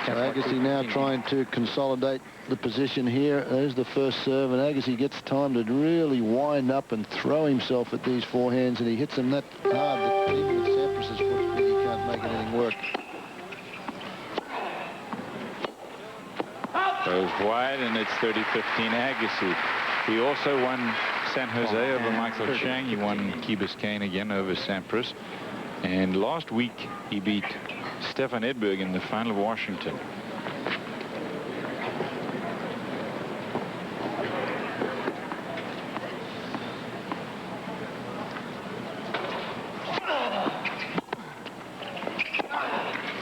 So Agassi now trying to consolidate the position here. There's the first serve, and Agassi gets time to really wind up and throw himself at these forehands, and he hits them that hard that even with Sampras's foot speed, he can't make anything work. Goes wide, and it's 30-15 Agassi. He also won San Jose over Michael Chang. He won Key Biscayne again over Sampras. And last week, he beat Stefan Edberg in the final of Washington.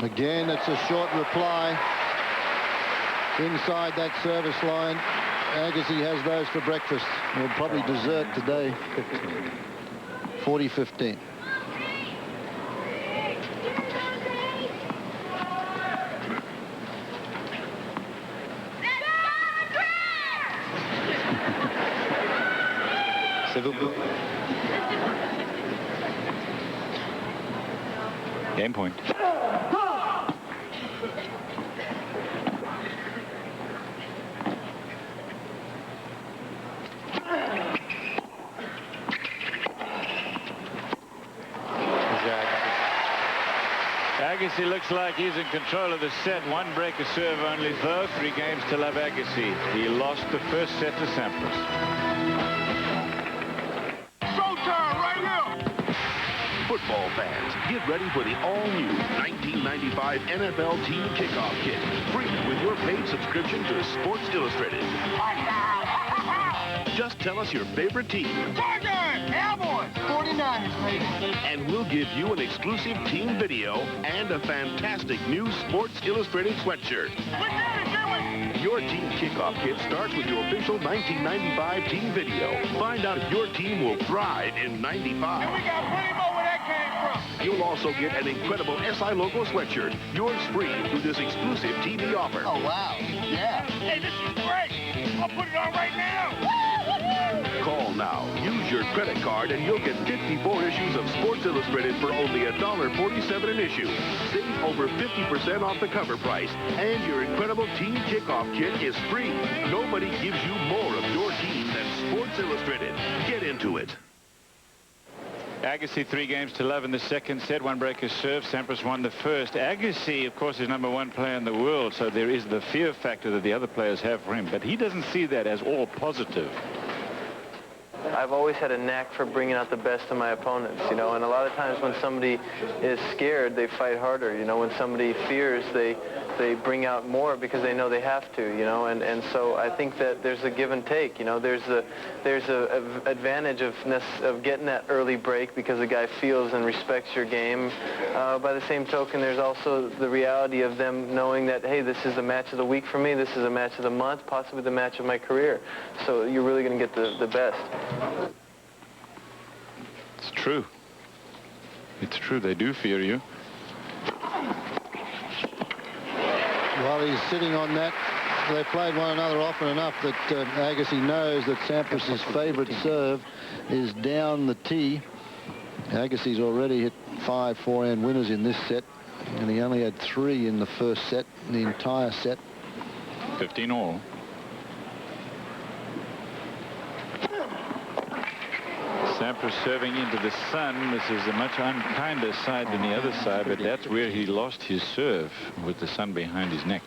Again, it's a short reply. Inside that service line, Agassi has those for breakfast. Will probably dessert today. 40-15. Game point. Agassi looks like he's in control of the set. One break of serve only, though. 3 games to love Agassi. He lost the first set to Sampras. Showtime right here! Football fans, get ready for the all-new 1995 NFL Team Kickoff Kit. Free with your paid subscription to Sports Illustrated. Just tell us your favorite team. Cowboys! 49ers, baby. And we'll give you an exclusive team video and a fantastic new Sports Illustrated sweatshirt. We did it, Jimmy! Your Team Kickoff Kit starts with your official 1995 team video. Find out if your team will thrive in 95. And we got plenty more where that came from. You'll also get an incredible SI logo sweatshirt. Yours free through this exclusive TV offer. Oh, wow. Yeah. Hey, this is great. I'll put it on right now. Call now. Use your credit card and you'll get 54 issues of Sports Illustrated for only $1.47 an issue. Save over 50% off the cover price. And your incredible Team Kickoff Kit is free. Nobody gives you more of your team than Sports Illustrated. Get into it. Agassi 3 games to love in the second set. 1 break of serve. Sampras won the first. Agassi, of course, is #1 player in the world, so there is the fear factor that the other players have for him. But he doesn't see that as all positive. I've always had a knack for bringing out the best in my opponents, you know, and a lot of times when somebody is scared, they fight harder, you know. When somebody fears, they bring out more because they know they have to, you know, and so I think that there's a give and take, you know. There's a advantage of getting that early break because the guy feels and respects your game. By the same token, there's also the reality of them knowing that, hey, this is the match of the week for me, this is a match of the month, possibly the match of my career. So you're really going to get the best. It's true. It's true. They do fear you. While he's sitting on that, they played one another often enough that Agassi knows that Sampras's favorite serve is down the tee. Agassi's already hit 5 forehand winners in this set, and he only had 3 in the first set, the entire set. 15 all. Sampras serving into the sun. This is a much unkinder side than the other side, but that's where he lost his serve, with the sun behind his neck.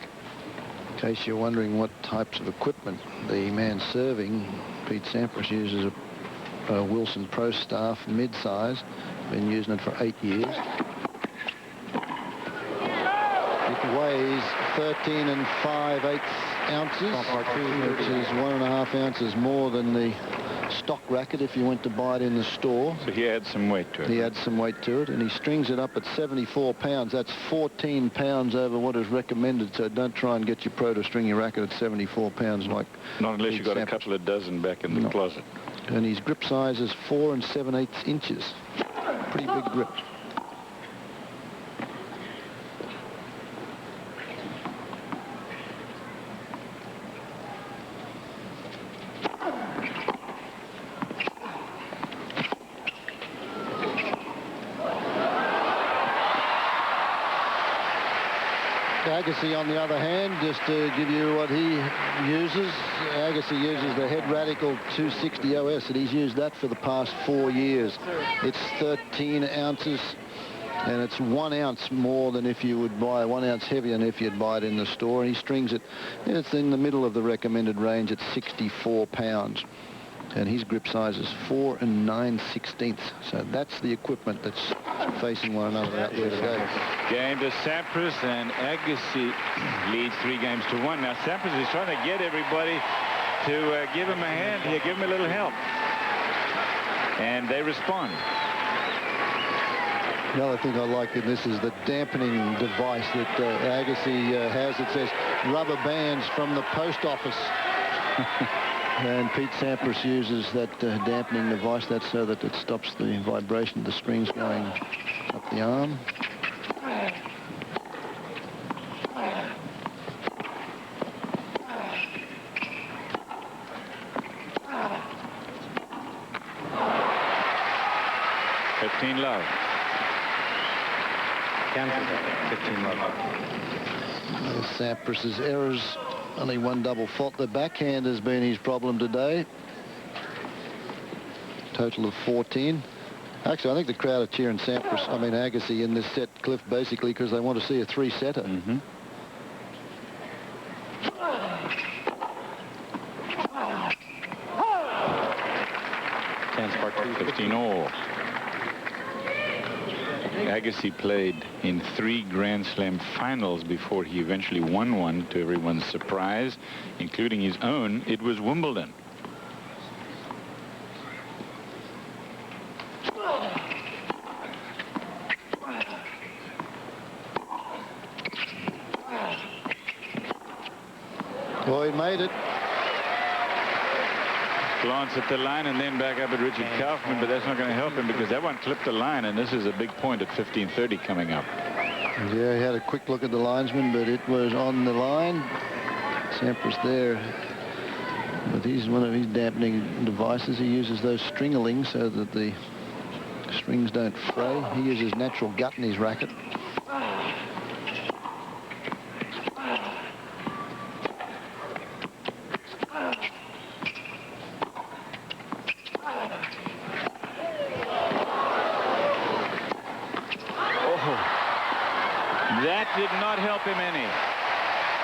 In case you're wondering what types of equipment the man serving, Pete Sampras uses a Wilson Pro Staff mid-size. Been using it for 8 years. It weighs 13 5/8 ounces, which is 1.5 ounces more than the stock racket if you went to buy it in the store. So he adds some weight to it. He adds some weight to it, and he strings it up at 74 pounds. That's 14 pounds over what is recommended, so don't try and get your pro to string your racket at 74 pounds like... Not unless you've got a couple of dozen back in the closet. And his grip size is 4 7/8 inches. Pretty big grip. Agassi, on the other hand, just to give you what he uses, Agassi uses the head radical 260 OS, and he's used that for the past 4 years. It's 13 ounces, and it's 1 ounce more than if you would buy, 1 ounce heavier than if you'd buy it in the store. And he strings it, it's in the middle of the recommended range at 64 pounds. And his grip size is 4 9/16. So that's the equipment that's facing one another out there today. Game to Sampras, and Agassi leads 3 games to 1. Now Sampras is trying to get everybody to give him a hand here, give him a little help. And they respond. The other thing I like in this is the dampening device that Agassi has. It says rubber bands from the post office. And Pete Sampras uses that dampening device. That's so that it stops the vibration of the strings going up the arm. Love. Cancel. 15 love. Sampras's errors, only 1 double fault. The backhand has been his problem today. Total of 14. Actually, I think the crowd are cheering Agassi in this set, Cliff, basically because they want to see a 3-setter. Mm-hmm. Chance part 2. 15 all. Agassi played in 3 Grand Slam finals before he eventually won one, to everyone's surprise, including his own. It was Wimbledon. Well, he made it. Glance at the line and then back up at Richard Kaufman, but that's not going to help him because that one clipped the line, and this is a big point at 15:30 coming up. Yeah, he had a quick look at the linesman, but it was on the line. Sampras there. But he's one of his dampening devices. He uses those stringlings so that the strings don't fray. He uses natural gut in his racket. That did not help him any.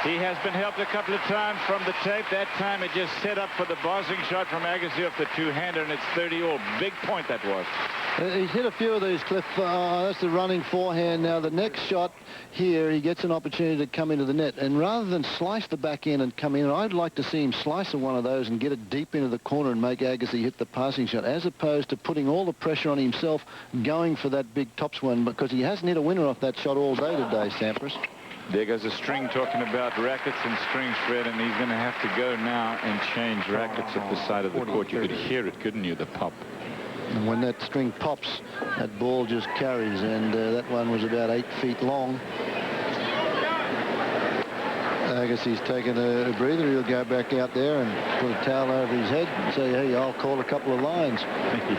He has been helped a couple of times from the tape. That time it just set up for the bossing shot from Agassi off the 2-hander, and it's 30 all. Big point that was. He's hit a few of these, Cliff. That's the running forehand. Now, the next shot here, he gets an opportunity to come into the net. And rather than slice the back end and come in, I'd like to see him slice one of those and get it deep into the corner and make Agassi hit the passing shot, as opposed to putting all the pressure on himself going for that big topswing, because he hasn't hit a winner off that shot all day today, Sampras. There goes a string talking about rackets and strings, Fred, and he's going to have to go now and change rackets at the side of the court. You could hear it, couldn't you, the pop? And when that string pops, that ball just carries, and that one was about 8 feet long. Agassi's taken a breather. He'll go back out there and put a towel over his head and say, hey, I'll call a couple of lines.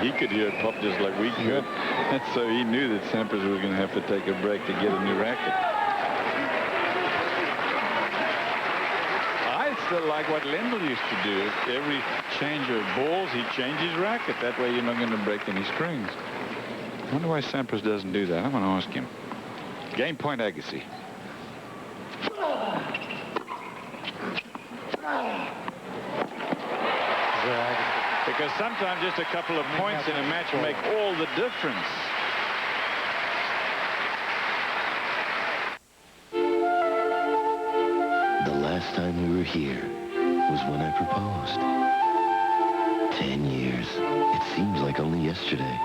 He could hear it pop just like we could. Yeah. So he knew that Sampras was going to have to take a break to get a new racket. I still like what Lendl used to do. Every change of balls, he changes racket. That way you're not going to break any strings. I wonder why Sampras doesn't do that. I'm going to ask him. Game point, Agassi. Because sometimes just a couple of points in a match make all the difference. The last time we were here was when I proposed. 10 years. It seems like only yesterday.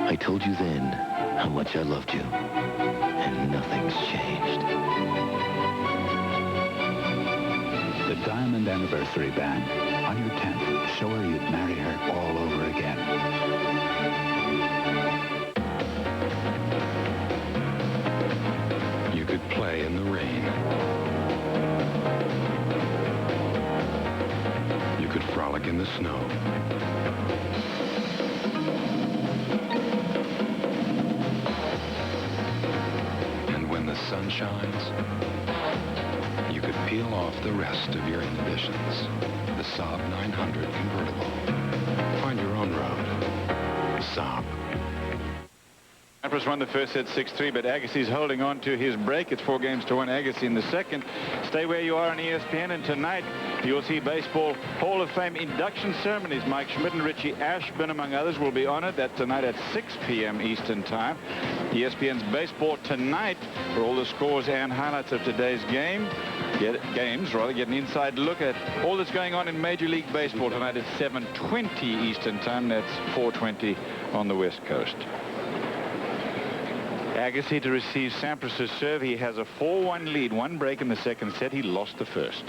I told you then how much I loved you, and nothing's changed. The Diamond Anniversary Band. On your 10th, show her you'd marry her all over again. You could play in the rain. You could frolic in the snow. sun shines, you could peel off the rest of your inhibitions. The Saab 900 convertible. Find your own road. Saab. Sampras won the first set 6-3, but Agassi's holding on to his break. It's 4-1 Agassi in the second. Stay where you are on ESPN, and tonight you'll see Baseball Hall of Fame induction ceremonies. Mike Schmidt and Richie Ashburn, among others, will be honored. That's tonight at 6 p.m. Eastern Time. ESPN's Baseball Tonight for all the scores and highlights of today's games. Get an inside look at all that's going on in Major League Baseball tonight at 7:20 Eastern Time. That's 4:20 on the West Coast. Agassi to receive Sampras' serve. He has a 4-1 lead. One break in the second set. He lost the first.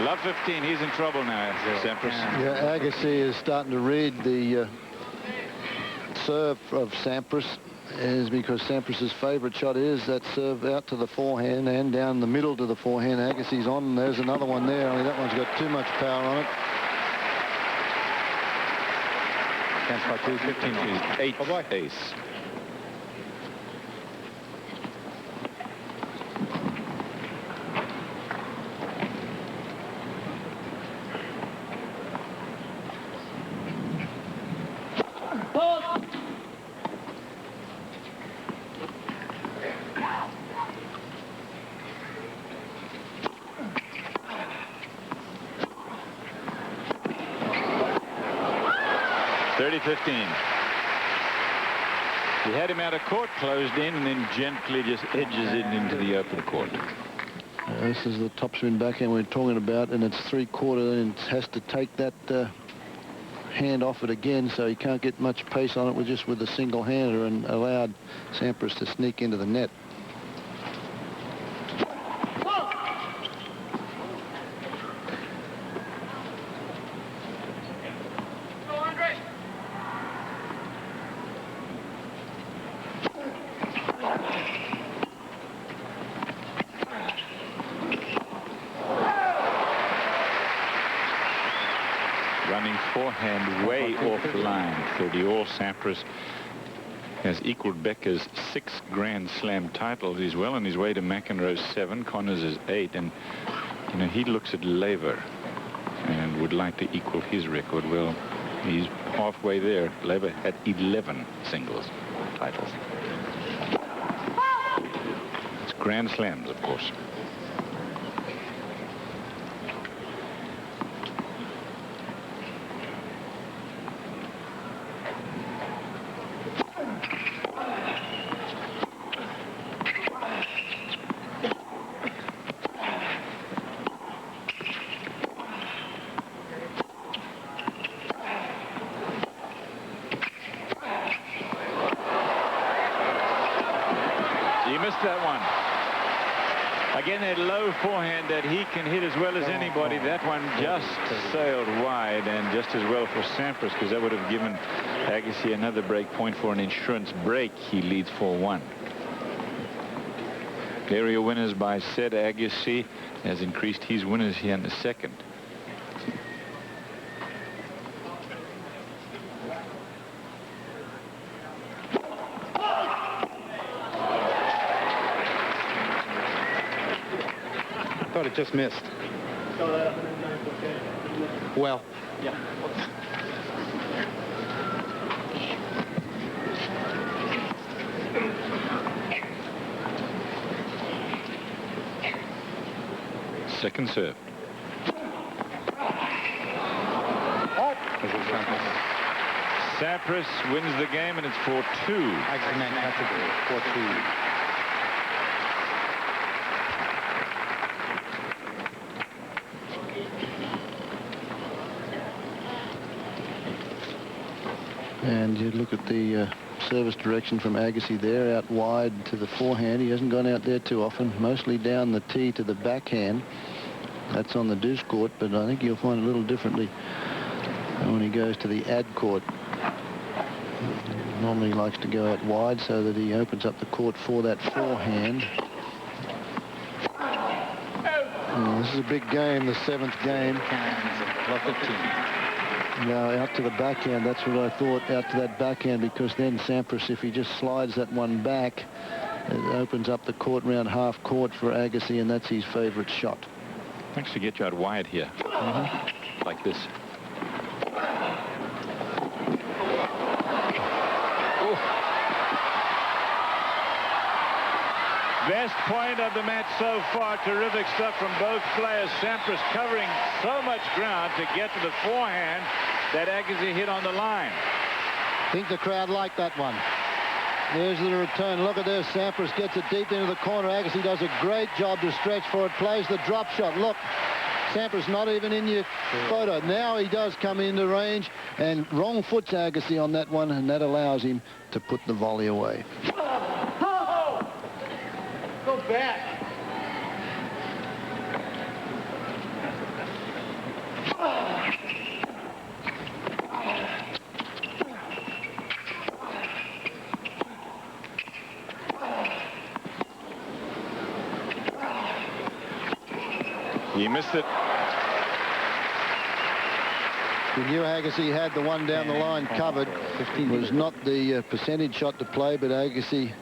Love 15. He's in trouble now, Sampras. Yeah, Agassi is starting to read the serve of Sampras. Is because Sampras' favourite shot is that serve out to the forehand and down the middle to the forehand. Agassi's on, and there's another one there, only that one's got too much power on it. Chance by 2, 15 to 8. Ace. He had him out of court, closed in, and then gently just edges it into the open court. This is the topspin backhand we're talking about, and it's 3/4, and it has to take that hand off it again, so he can't get much pace on it with the single-hander, and allowed Sampras to sneak into the net. Forehand way off the line. 30-all. Sampras has equaled Becker's 6 Grand Slam titles. He's well on his way to McEnroe's 7. Connors is 8. And, you know, he looks at Lever and would like to equal his record. Well, he's halfway there. Lever had 11 singles titles. It's Grand Slams, of course. That one. Again, that low forehand that he can hit as well as anybody. That one just sailed wide, and just as well for Sampras, because that would have given Agassi another break point for an insurance break. He leads 4-1. Area winners by set. Agassi has increased his winners here in the second. It just missed. Well, yeah. Second serve. Sampras wins the game, and it's 4-2. 4-2. And you look at the service direction from Agassi there, out wide to the forehand. He hasn't gone out there too often, mostly down the tee to the backhand. That's on the deuce court, but I think you'll find it a little differently when he goes to the ad court. Normally he likes to go out wide so that he opens up the court for that forehand. This is a big game, the 7th game. Love 15. Now out to the backhand, that's what I thought, out to that backhand, because then Sampras, if he just slides that one back, it opens up the court round half court for Agassi, and that's his favorite shot. Thanks to get you out wide here. Like this. Best point of the match so far. Terrific stuff from both players. Sampras covering so much ground to get to the forehand that Agassi hit on the line. I think the crowd liked that one. There's the return. Look at this. Sampras gets it deep into the corner. Agassi does a great job to stretch for it. Plays the drop shot. Look, Sampras not even in your photo. Now he does come into range, and wrong foots Agassi on that one, and that allows him to put the volley away. Go back. He missed it. We knew Agassi had the one down the line covered. It was not the percentage shot to play, but Agassi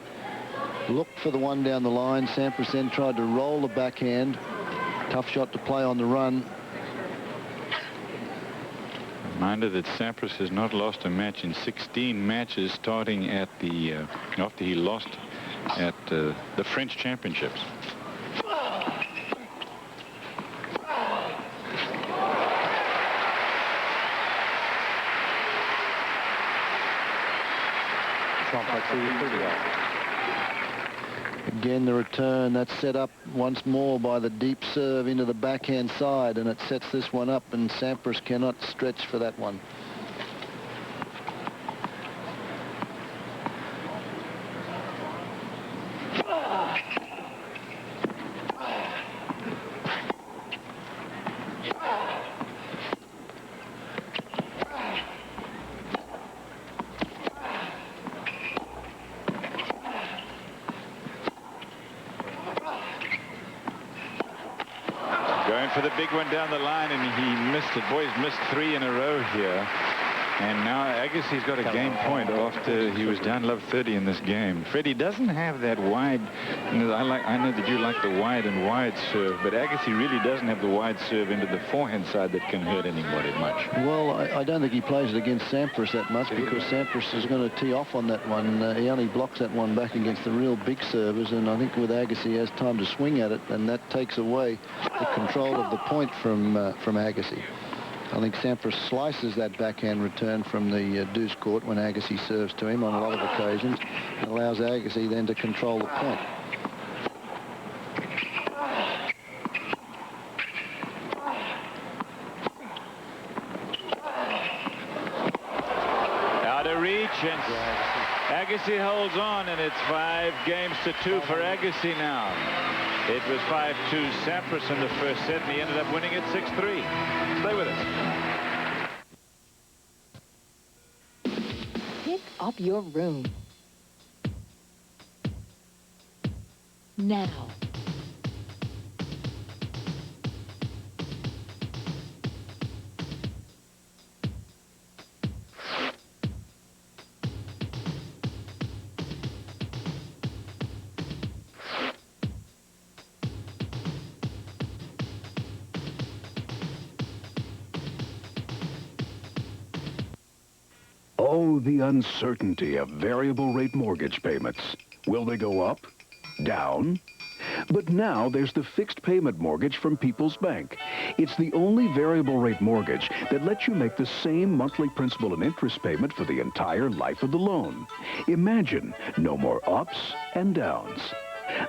looked for the one down the line. Sampras then tried to roll the backhand. Tough shot to play on the run. Reminder that Sampras has not lost a match in 16 matches, starting at the after he lost at the French Championships. Again, the return, that's set up once more by the deep serve into the backhand side, and it sets this one up, and Sampras cannot stretch for that one. Going for the big one down the line, and he missed it. Boys missed 3 in a row here. And now Agassi's got a game point after he was down love 30 in this game. Freddie doesn't have that wide. I know that you like the wide and wide serve, but Agassi really doesn't have the wide serve into the forehand side that can hurt anybody much. Well, I don't think he plays it against Sampras that much, because Sampras is going to tee off on that one. He only blocks that one back against the real big servers, and I think with Agassi he has time to swing at it, and that takes away the control of the point from Agassi. I think Sampras slices that backhand return from the deuce court when Agassi serves to him on a lot of occasions. It allows Agassi then to control the point. Out of reach, and Agassi holds on, and it's 5-2 for Agassi now. It was 5-2 Sampras in the first set, and he ended up winning it 6-3. Stay with us. Pick up your room. Now. Oh, the uncertainty of variable rate mortgage payments. Will they go up? Down? But now there's the fixed payment mortgage from People's Bank. It's the only variable rate mortgage that lets you make the same monthly principal and interest payment for the entire life of the loan. Imagine no more ups and downs.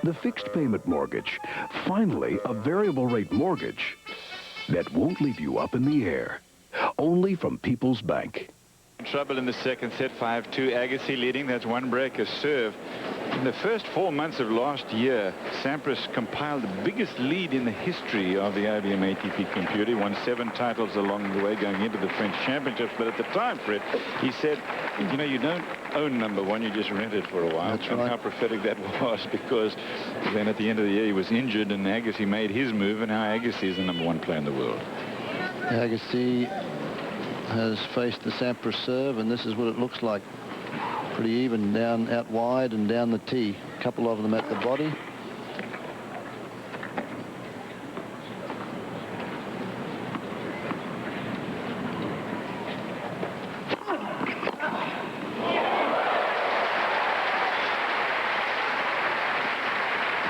The fixed payment mortgage. Finally, a variable rate mortgage that won't leave you up in the air. Only from People's Bank. Trouble in the second set, 5-2. Agassi leading. That's one break, a serve. In the first 4 months of last year, Sampras compiled the biggest lead in the history of the IBM ATP computer. He won 7 titles along the way going into the French Championships. But at the time, Fred, he said, you know, you don't own number one, you just rent it for a while. That's and right. how prophetic that was, because then at the end of the year he was injured and Agassi made his move, and now Agassi is the number 1 player in the world. Agassi has faced the Sampras serve, and this is what it looks like. Pretty even down out wide and down the tee. A couple of them at the body.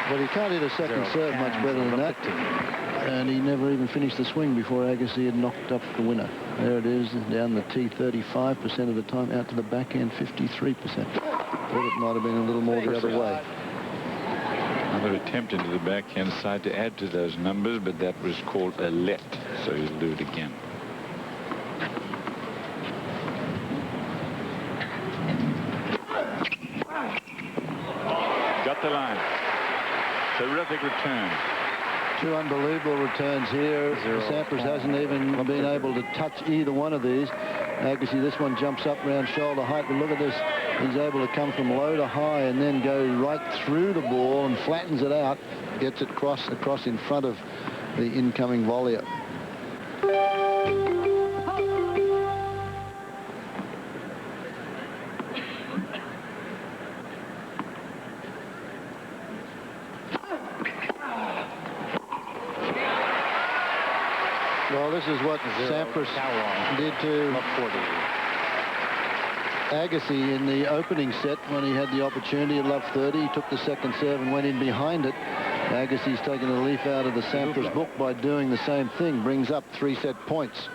But he can't hit a second serve much better than that. And he never even finished the swing before Agassi had knocked up the winner. There it is, down the tee 35% of the time, out to the backhand 53%. Thought it might have been a little more the other way. Another attempt into the backhand side to add to those numbers, but that was called a let, so he'll do it again. Got the line. Terrific return. 2 unbelievable returns here. Sampras hasn't even been able to touch either one of these. Agassi, this one jumps up around shoulder height, but look at this. He's able to come from low to high and then go right through the ball and flattens it out, gets it across in front of the incoming volleyer. Well, this is what Sampras did to Agassi in the opening set when he had the opportunity at love 30. He took the second serve and went in behind it. Agassi's taken a leaf out of the Sampras book by doing the same thing. Brings up 3 set points.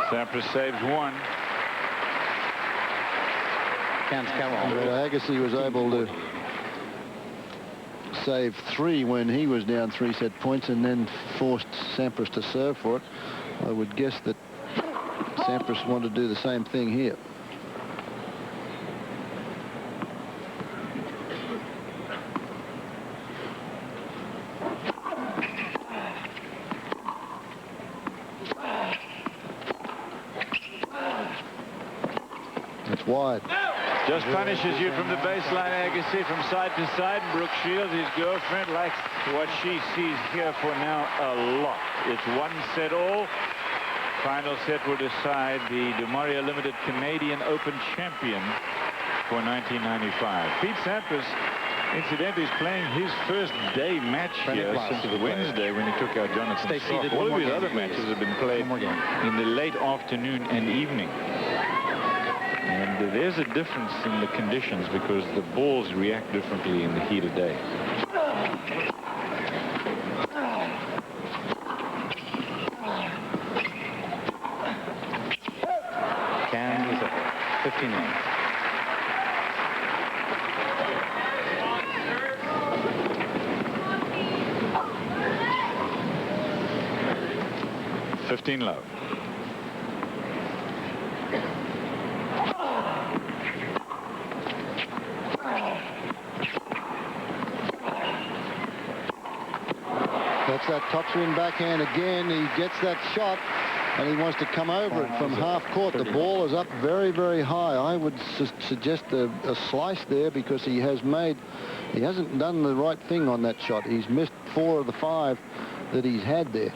Sampras saves 1. But Agassi was able to save 3 when he was down 3 set points and then forced Sampras to serve for it. I would guess that Sampras wanted to do the same thing here. It's wide. Just punishes you from the baseline, Agassi, from side to side. Brooke Shields, his girlfriend, likes what she sees here for now a lot. It's 1 set all. Final set will decide the Du Maurier Limited Canadian Open champion for 1995. Pete Sampras, incidentally, is playing his first day match here since Wednesday when he took out Jonathan Sock. All of his other matches have been played in the late afternoon and evening. And there's a difference in the conditions because the balls react differently in the heat of day. Can is up. 15 love. Love. That's that topspin backhand again. He gets that shot and he wants to come over it from half court. The ball is up very, very high. I would suggest a slice there because he hasn't done the right thing on that shot. He's missed 4 of the 5 that he's had there.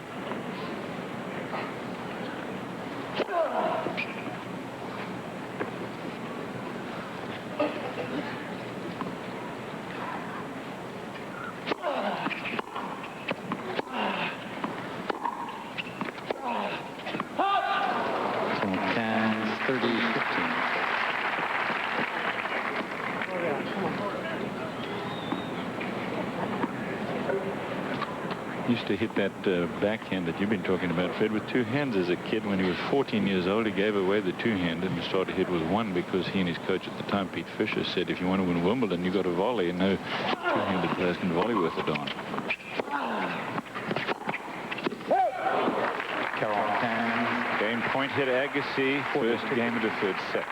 Used to hit that backhand that you've been talking about, Fred, with 2 hands as a kid. When he was 14 years old, he gave away the 2-handed and started to hit with 1 because he and his coach at the time, Pete Fisher, said if you want to win Wimbledon, you got to volley, and no 2-handed players can volley worth a darn. Game point hit Agassi, first game of the 3rd set.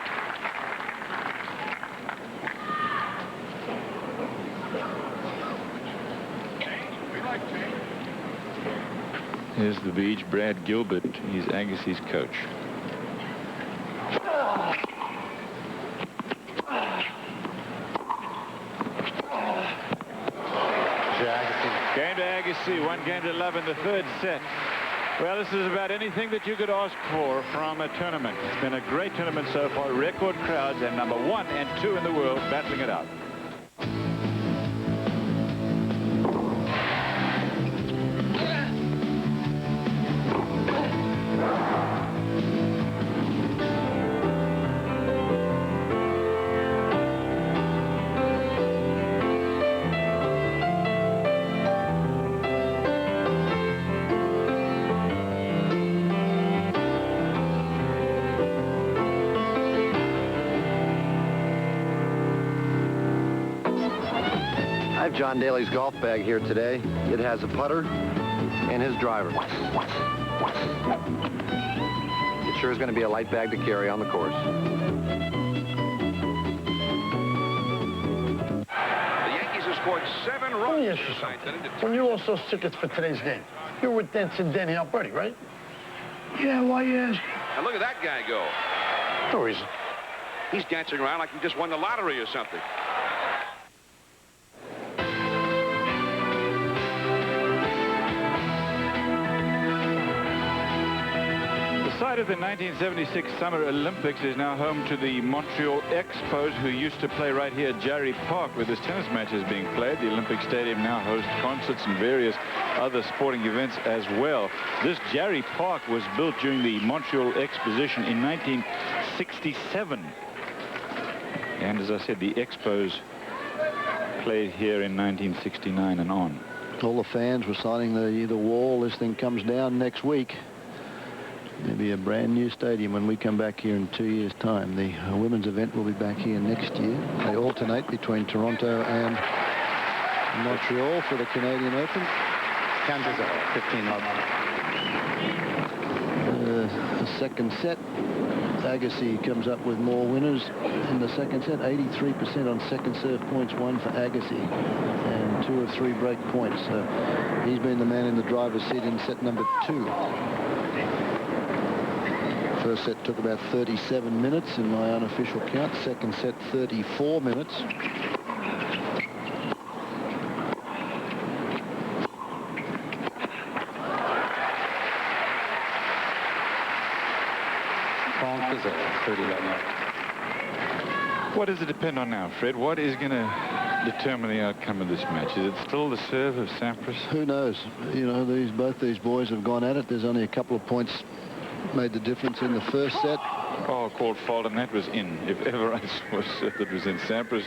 Here's the beach, Brad Gilbert. He's Agassi's coach. Game to Agassi, 1-11, the third set. Well, this is about anything that you could ask for from a tournament. It's been a great tournament so far. Record crowds and number 1 and 2 in the world battling it out. I have John Daly's golf bag here today. It has a putter and his driver. It sure is going to be a light bag to carry on the course. The Yankees have scored 7 runs. Let me ask you something. When you lost those tickets for today's game, you were dancing Danny Alberti, right? Yeah, why you ask? And look at that guy go. No reason. He's dancing around like he just won the lottery or something. The site of the 1976 Summer Olympics is now home to the Montreal Expos, who used to play right here at Jarry Park, where this tennis match is being played. The Olympic Stadium now hosts concerts and various other sporting events as well. This Jarry Park was built during the Montreal Exposition in 1967. And as I said, the Expos played here in 1969 and on. All the fans were signing the wall. This thing comes down next week. Maybe a brand new stadium when we come back here in 2 years' time. The women's event will be back here next year. They alternate between Toronto and Montreal for the Canadian Open. Counters up, 15-love. The second set, Agassi comes up with more winners in the second set. 83% on second serve points won for Agassi, and 2 of 3 break points. So he's been the man in the driver's seat in set number 2. First set took about 37 minutes in my unofficial count. Second set, 34 minutes. What does it depend on now, Fred? What is going to determine the outcome of this match? Is it still the serve of Sampras? Who knows? You know, both these boys have gone at it. There's only a couple of points made the difference in the first set. Oh, called fault, and that was in. If ever I saw a serve that was in. Sampras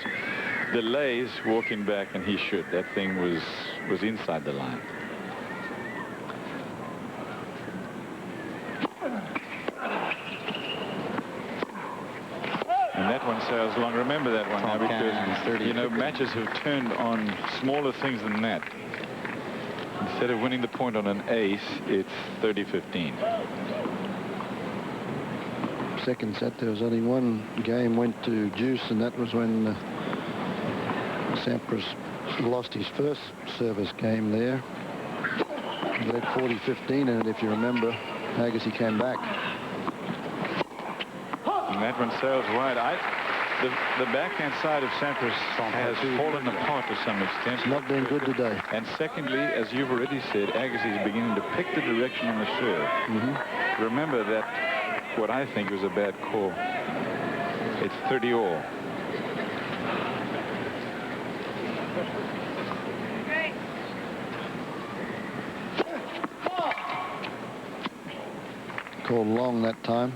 delays walking back, and he should. That thing was inside the line. And that one sails long. Remember that one now, because, you know, matches have turned on smaller things than that. Instead of winning the point on an ace, it's 30-15. Second set, there was only one game went to juice, and that was when Sampras lost his first service game there. He led 40-15, and if you remember, Agassi came back. And that one sails wide. The backhand side of Sampras has fallen apart to some extent. It's not been good today. And secondly, as you've already said, Agassi is beginning to pick the direction on the serve. Remember that what I think was a bad call. It's 30-all. Called long that time.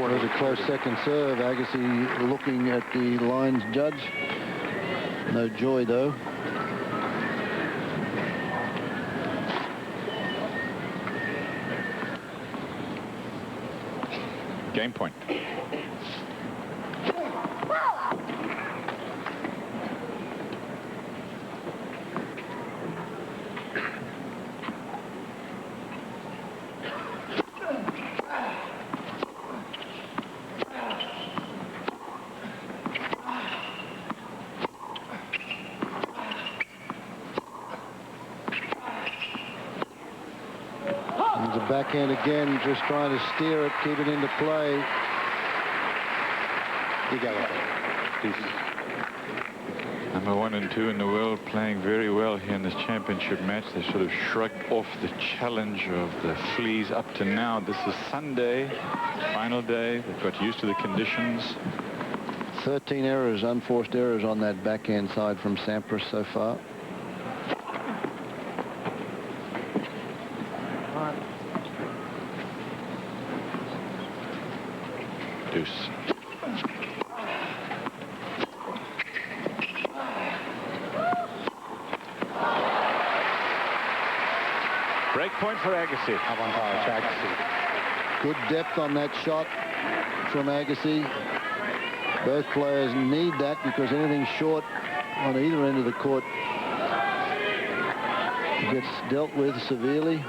It was a close second serve. Agassi looking at the lines judge. No joy, though. Game point. There's a backhand again, just trying to steer it, keep it into play. You got it. Number 1 and 2 in the world playing very well here in this championship match. They sort of shrugged off the challenge of the Fleas up to now. This is Sunday, final day. They've got used to the conditions. 13 errors, unforced errors on that backhand side from Sampras so far. Deuce. Break point for Agassi. Good depth on that shot from Agassi. Both players need that because anything short on either end of the court gets dealt with severely.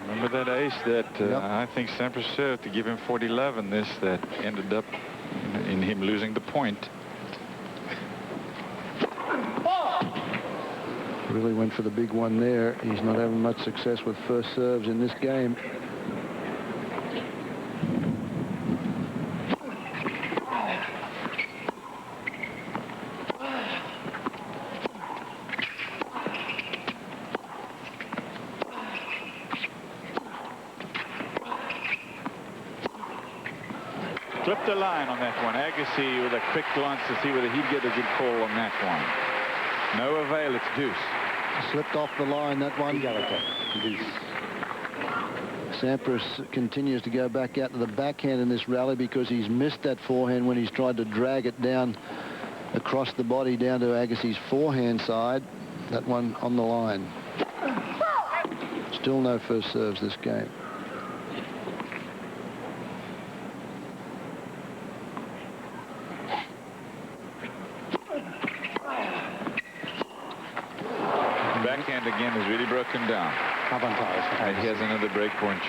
Remember that ace that I think Sampras served to give him 40-love in this that ended up in him losing the point. Really went for the big one there. He's not having much success with first serves in this game. Clipped the line on that one. Agassi with a quick glance to see whether he'd get a good call on that one. No avail. It's deuce. Slipped off the line, that one. Sampras continues to go back out to the backhand in this rally because he's missed that forehand when he's tried to drag it down across the body down to Agassi's forehand side. That one on the line. Still no first serves this game. Backhand again is really broken down. And he has another break point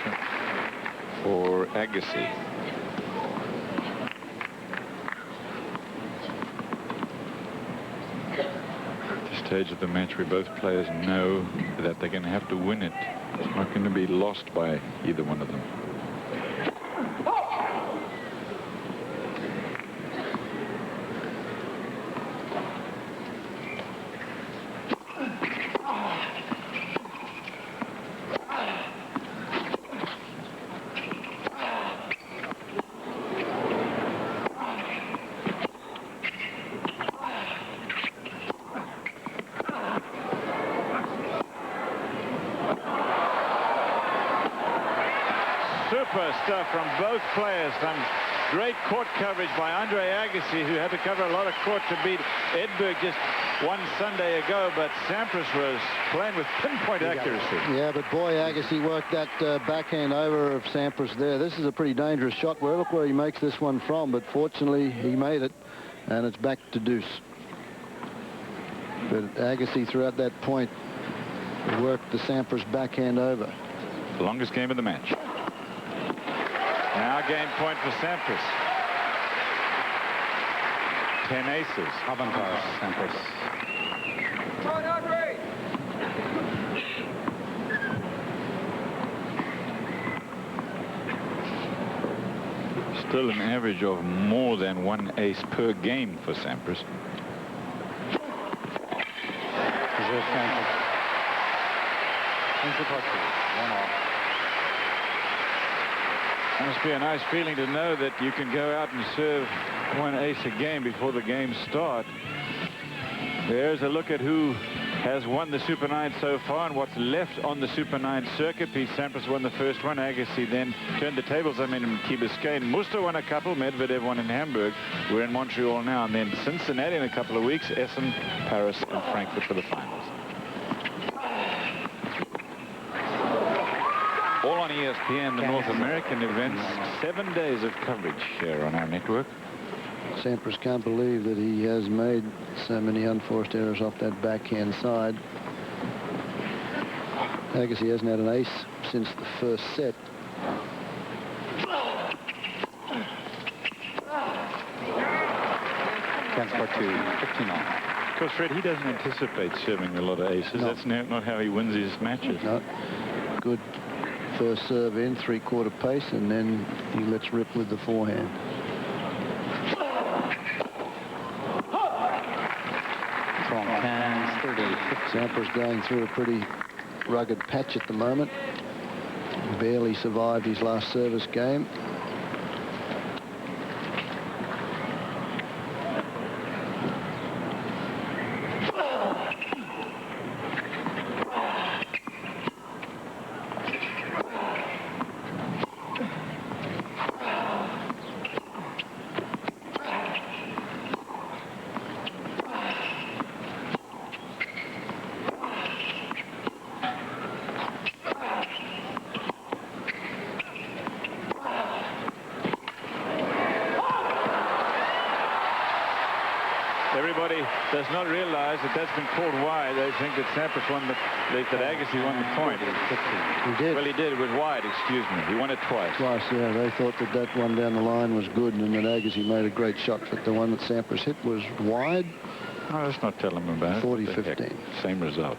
for Agassi. At this stage of the match where both players know that they're going to have to win it. It's not going to be lost by either one of them. Super stuff from both players. Some great court coverage by Andre Agassi, who had to cover a lot of court to beat Edberg just one Sunday ago, but Sampras was playing with pinpoint accuracy. Yeah, but boy, Agassi worked that backhand over of Sampras there. This is a pretty dangerous shot. Well, look where he makes this one from, but fortunately he made it, and it's back to deuce. But Agassi throughout that point worked the Sampras backhand over. The longest game of the match. Now game point for Sampras. 10 aces. Avantage, Sampras. Still an average of more than one ace per game for Sampras. It must be a nice feeling to know that you can go out and serve one ace a game before the games start. There's a look at who has won the Super 9 so far and what's left on the Super 9 circuit. Pete Sampras won the first one. Agassi then turned the tables. I mean, in Key Biscayne. Musta won a couple. Medvedev won in Hamburg. We're in Montreal now. And then Cincinnati in a couple of weeks. Essen, Paris, and Frankfurt for the finals. All on ESPN, the North American events. 7 days of coverage here on our network. Sampras can't believe that he has made so many unforced errors off that backhand side. Agassi hasn't had an ace since the first set. Chance for 2, 15 on. Of course, Fred, he doesn't anticipate serving a lot of aces. No. That's not how he wins his matches. No. Good First serve in, 3/4 pace, and then he lets rip with the forehand. Sampras going through a pretty rugged patch at the moment. Barely survived his last service game. Everybody does not realize that that's been called wide. They think that Sampras won that Agassi won the point. He did. Well, he did. It was wide, excuse me. He won it twice. Twice, yeah. They thought that one down the line was good and that Agassi made a great shot, but the one that Sampras hit was wide. Oh, let's not tell him about it. 40-15. Same result.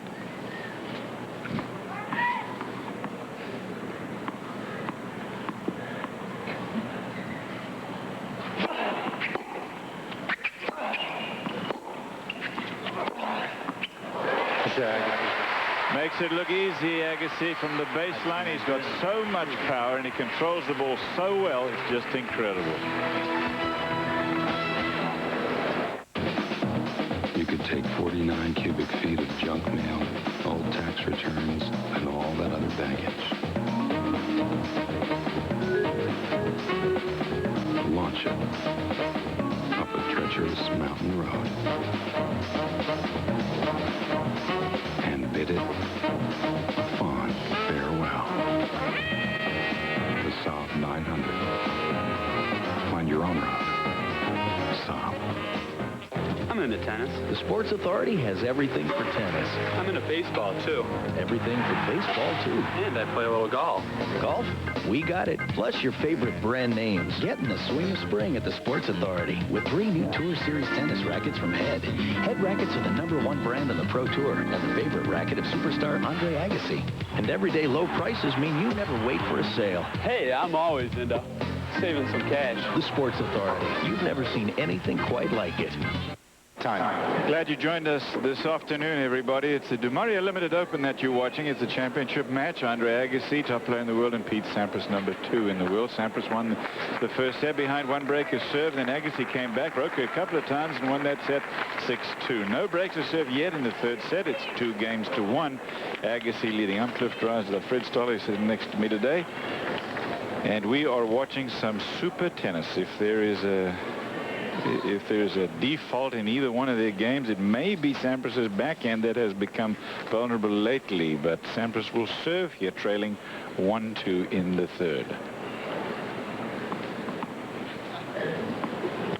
Makes it look easy, Agassi, from the baseline. He's got so much power and he controls the ball so well. It's just incredible. You could take 49 cubic feet of junk mail, old tax returns, and all that other baggage. Launch it up a treacherous mountain road. And bid it a fond farewell. The Saab 900. Find your own road. Saab. I'm into tennis. The Sports Authority has everything for tennis. I'm into baseball, too. Everything for baseball, too. And I play a little golf. Golf? We got it. Plus your favorite brand names. Get in the swing of spring at the Sports Authority with 3 new Tour Series tennis rackets from Head. Head rackets are the #1 brand on the Pro Tour and the favorite racket of superstar Andre Agassi. And everyday low prices mean you never wait for a sale. Hey, I'm always into saving some cash. The Sports Authority. You've never seen anything quite like it. Time. Glad you joined us this afternoon, everybody. It's the Montreal Limited Open that you're watching. It's a championship match. Andre Agassi, top player in the world, and Pete Sampras, #2 in the world. Sampras won the first set behind 1 breaker serve. Then Agassi came back, broke a couple of times, and won that set 6-2. No breaks of serve yet in the third set. It's 2 games to 1. Agassi leading. I'm Cliff Drysdale. Fred Stoller sitting next to me today. And we are watching some super tennis. If there's a default in either one of their games, it may be Sampras's backhand that has become vulnerable lately, but Sampras will serve here, trailing 1-2 in the third.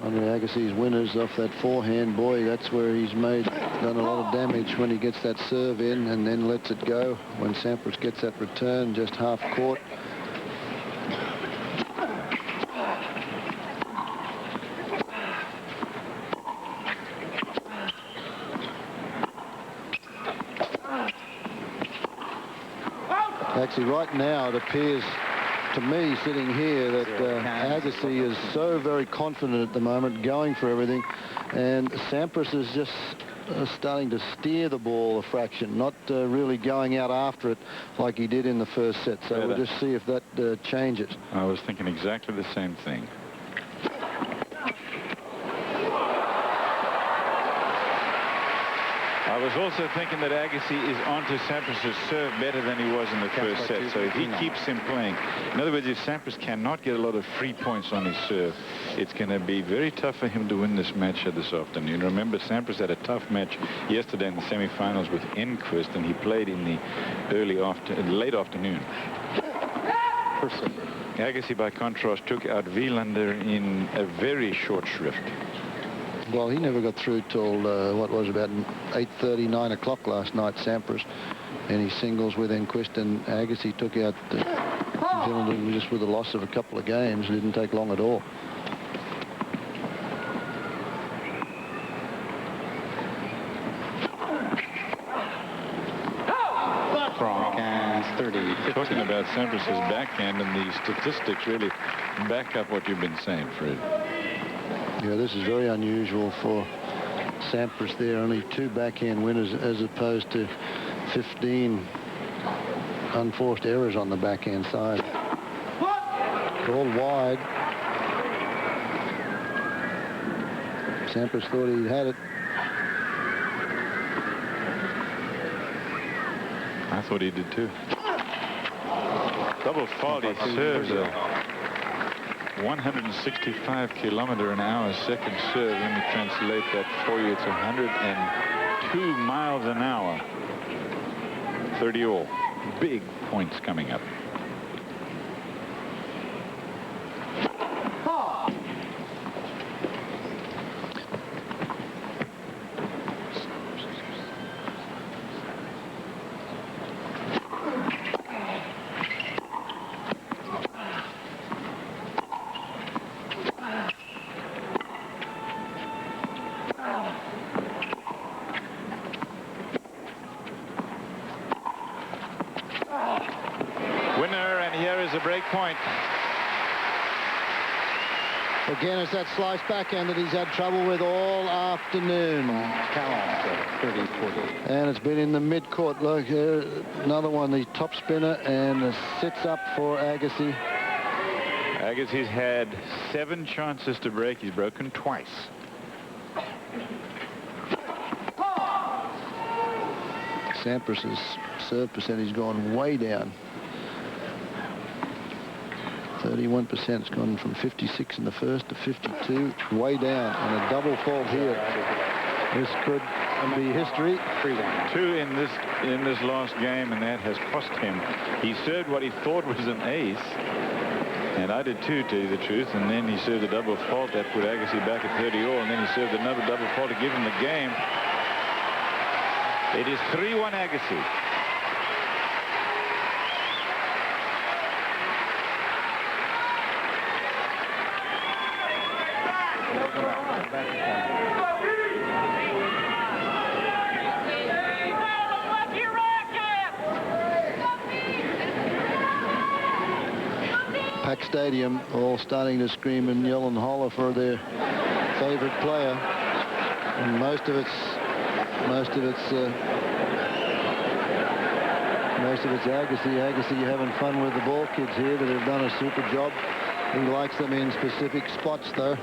Andre Agassi's winners off that forehand, boy, that's where he's done a lot of damage when he gets that serve in and then lets it go. When Sampras gets that return, just half court. Actually, right now, it appears to me, sitting here, that Agassi is so very confident at the moment, going for everything, and Sampras is just starting to steer the ball a fraction, not really going out after it like he did in the first set. So we'll just see if that changes. I was thinking exactly the same thing. I was also thinking that Agassi is onto Sampras' serve better than he was in the first set. So if he keeps him playing, in other words, if Sampras cannot get a lot of free points on his serve, it's going to be very tough for him to win this match this afternoon. Remember, Sampras had a tough match yesterday in the semifinals with Enquist, and he played in the late afternoon. Agassi, by contrast, took out Wielander in a very short shrift. Well, he never got through till, what was about 8:30, 9 o'clock last night, Sampras. And he singles with Enquist, and Agassi took out Wielander just with the loss of a couple of games. It didn't take long at all. Strong hands, 30. talking about Sampras's backhand, and the statistics really back up what you've been saying, Fred. Yeah, this is very unusual for Sampras there. Only 2 backhand winners as opposed to 15 unforced errors on the backhand side. Called wide. Sampras thought he had it. I thought he did too. Double fault. He serves a 165-kilometer-an-hour second serve. Let me translate that for you. It's 102 miles an hour. 30 all. Big points coming up. Winner, and here is a break point. Again, it's that slice backhand that he's had trouble with all afternoon. And it's been in the mid-court. Look, here, another one, the top spinner, and sits up for Agassi. Agassi's had 7 chances to break. He's broken twice. Sampras's serve percentage gone way down. 31%. It's gone from 56 in the first to 52. Way down, and a double fault here. This could be history. 2 in this last game, and that has cost him. He served what he thought was an ace, and I did too, to tell you the truth. And then he served a double fault that put Agassi back at 30 all, and then he served another double fault to give him the game. It is 3-1 Agassi. Pack Stadium, all starting to scream and yell and holler for their favorite player. And most of it's Agassi. Agassi, you're having fun with the ball kids here that have done a super job. He likes them in specific spots, though.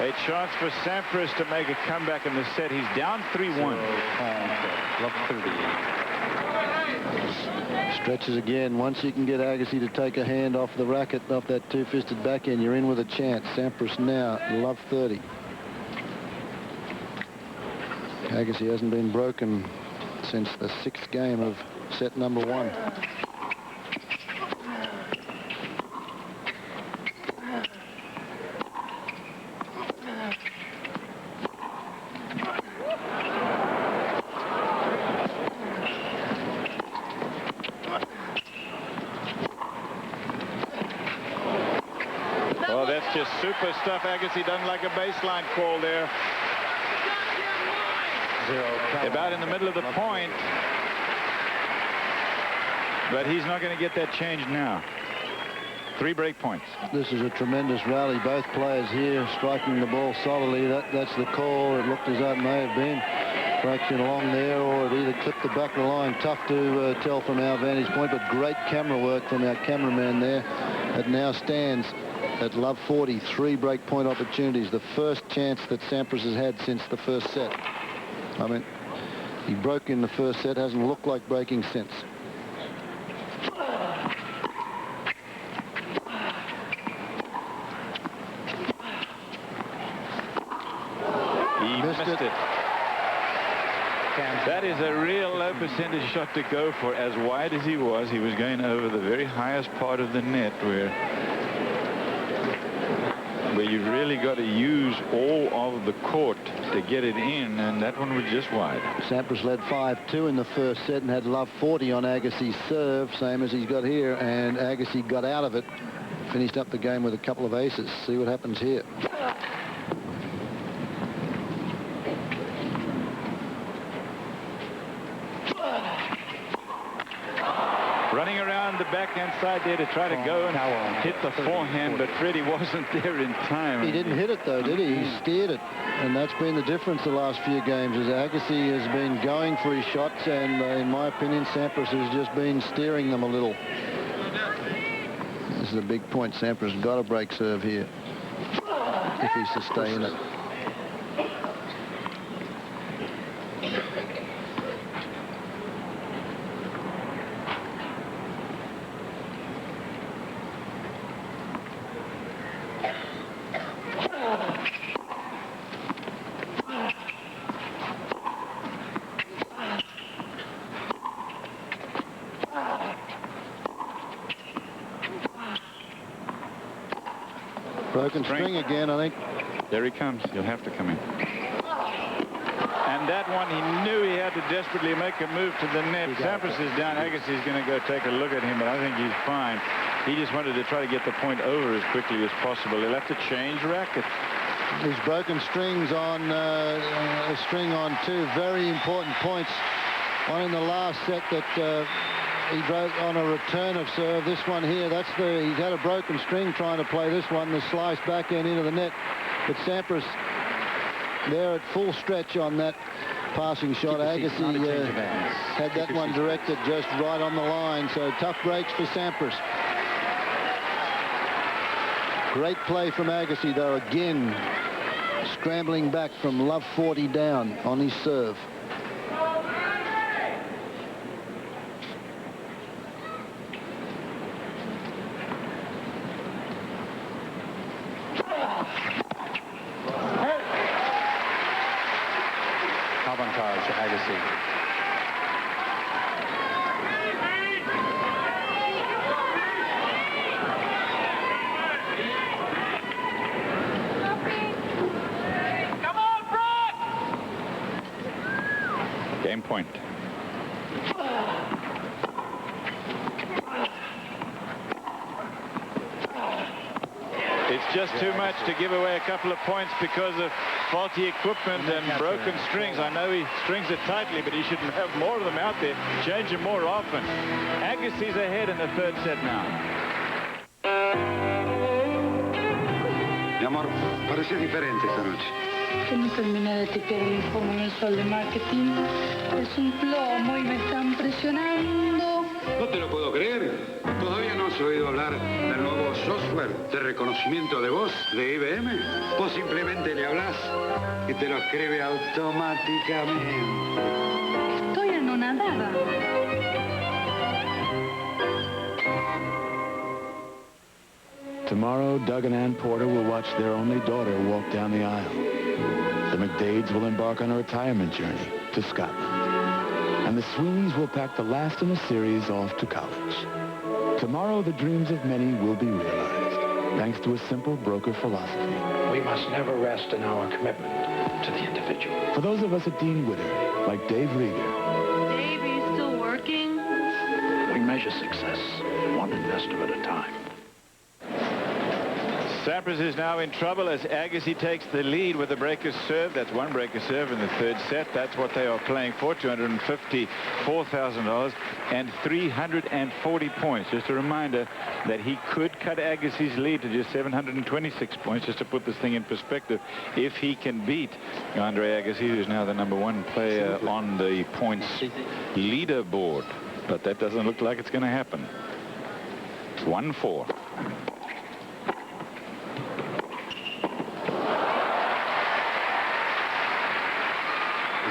A chance for Sampras to make a comeback in the set. He's down 3-1. Stretches again. Once you can get Agassi to take a hand off the racket, off that 2-fisted backhand, you're in with a chance. Sampras now, love 30. Agassi hasn't been broken since the 6th game of set number 1. Just super stuff. Agassi doesn't like a baseline call there. About in the middle of the point. But he's not going to get that changed now. 3 break points. This is a tremendous rally. Both players here striking the ball solidly. That's the call. It looked as though it may have been fraction along there, or it either clipped the back of the line. Tough to tell from our vantage point, but great camera work from our cameraman there. It now stands at love 40, 3 break point opportunities. The first chance that Sampras has had since the first set. I mean, he broke in the first set, hasn't looked like breaking since. He missed it. That is a real low percentage shot to go for. As wide as he was going over the very highest part of the net where you've really got to use all of the court to get it in, and that one was just wide. Sampras led 5-2 in the first set and had love 40 on Agassi's serve, same as he's got here, and Agassi got out of it, finished up the game with a couple of aces. See what happens here. Running around the backhand side there to try to go and hit the forehand, but Freddie wasn't there in time. He didn't hit it, though, did he? He steered it, and that's been the difference the last few games, as Agassi has been going for his shots, and in my opinion, Sampras has just been steering them a little. This is a big point. Sampras got a break serve here if he's to stay in it. Broken string again, I think. There he comes. He'll have to come in. And that one, he knew he had to desperately make a move to the net. Sampras is down. Agassi's going to go take a look at him, but I think he's fine. He just wanted to try to get the point over as quickly as possible. He'll have to change racket. He's broken strings on a string on two very important points. One in the last set that he drove on a return of serve. This one here, he's had a broken string trying to play this one, the slice backhand into the net. But Sampras there at full stretch on that passing shot. Agassi had that one directed just right on the line. So tough breaks for Sampras. Great play from Agassi, though, again scrambling back from love 40 down on his serve. Avantage to Agassi. Game point. It's just too much to give away a couple of points because of faulty equipment and broken strings. I know he strings it tightly, but he should have more of them out there. Change them more often. Agassi's ahead in the third set now. Mi amor, parece diferente esta noche. Que no terminé de tipear el informe mensual de marketing. Es un plomo y me están presionando. No te lo puedo creer. ¿Todavía no has oído hablar del nuevo software de reconocimiento de voz de IBM? Vos simplemente le hablas y te lo escribe automáticamente. Estoy anonadada. Tomorrow, Doug and Ann Porter will watch their only daughter walk down the aisle. The McDades will embark on a retirement journey to Scotland. And the Sweeneys will pack the last in a series off to college. Tomorrow, the dreams of many will be realized, thanks to a simple broker philosophy. We must never rest in our commitment to the individual. For those of us at Dean Witter, like Dave Rieger. Dave, are you still working? We measure success one investor at a time. Sampras is now in trouble as Agassi takes the lead with a breaker serve. That's one breaker serve in the third set. That's what they are playing for, $254,000 and 340 points. Just a reminder that he could cut Agassi's lead to just 726 points, just to put this thing in perspective, if he can beat Andre Agassi, who's now the #1 player on the points leaderboard. But that doesn't look like it's going to happen. 1-4.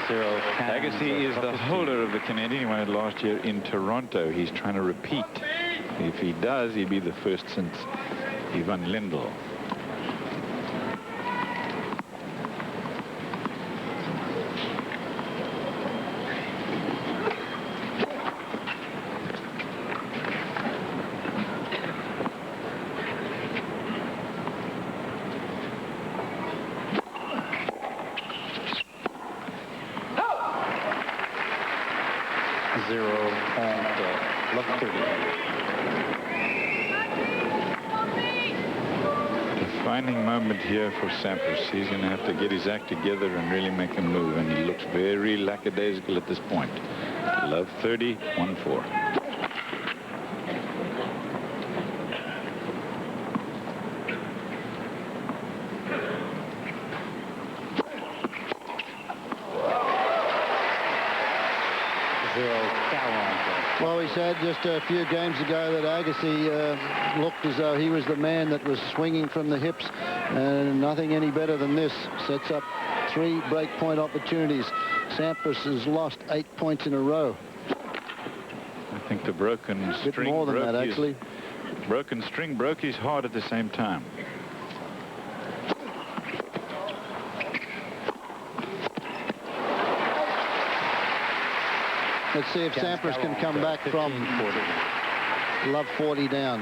Agassi is the holder of the Canadian. He won it last year in Toronto. He's trying to repeat. If he does, he'd be the first since Ivan Lendl. Love 30. Defining moment here for Sampras. He's going to have to get his act together and really make a move, and he looks very lackadaisical at this point. Love 30, 1-4. Well, we said just a few games ago that Agassi looked as though he was the man that was swinging from the hips, and nothing any better than this. Sets up 3 break-point opportunities. Sampras has lost 8 points in a row. I think the broken string more than broke that, his, actually. broken string broke his heart at the same time. Let's see if Sampras can come back from love 40 down.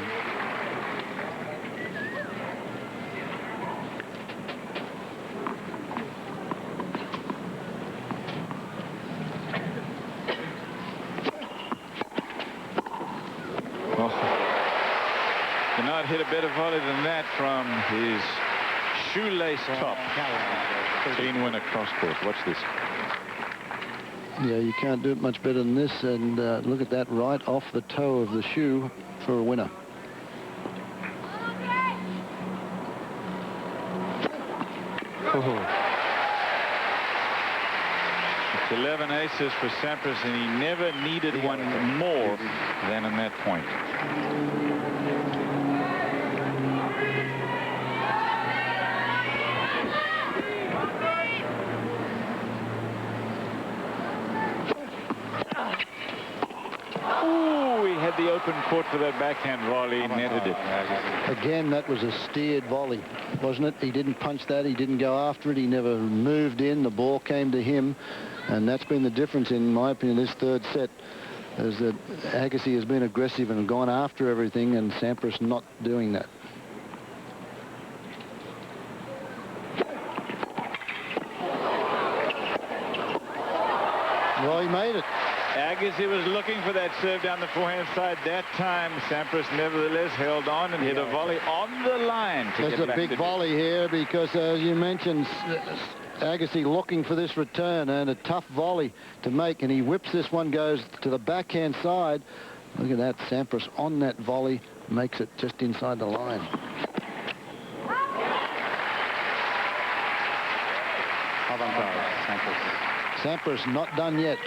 Oh, cannot hit a better volley than that from his shoelace top. Clean win across court. Watch this. Yeah, you can't do it much better than this, and look at that, right off the toe of the shoe for a winner. Oh. It's 11 aces for Sampras, and he never needed one more than in that point. The open court for that backhand volley, netted it. Again, that was a steered volley, wasn't it? He didn't punch that. He didn't go after it. He never moved in. The ball came to him, and that's been the difference, in my opinion, this third set, is that Agassi has been aggressive and gone after everything, and Sampras not doing that. Well, he made it. Agassi was looking for that serve down the forehand side that time. Sampras nevertheless held on and hit a volley on the line. There's a big volley here because, as you mentioned, Agassi looking for this return, and a tough volley to make, and he whips this one, goes to the backhand side. Look at that, Sampras on that volley, makes it just inside the line. Sampras not done yet.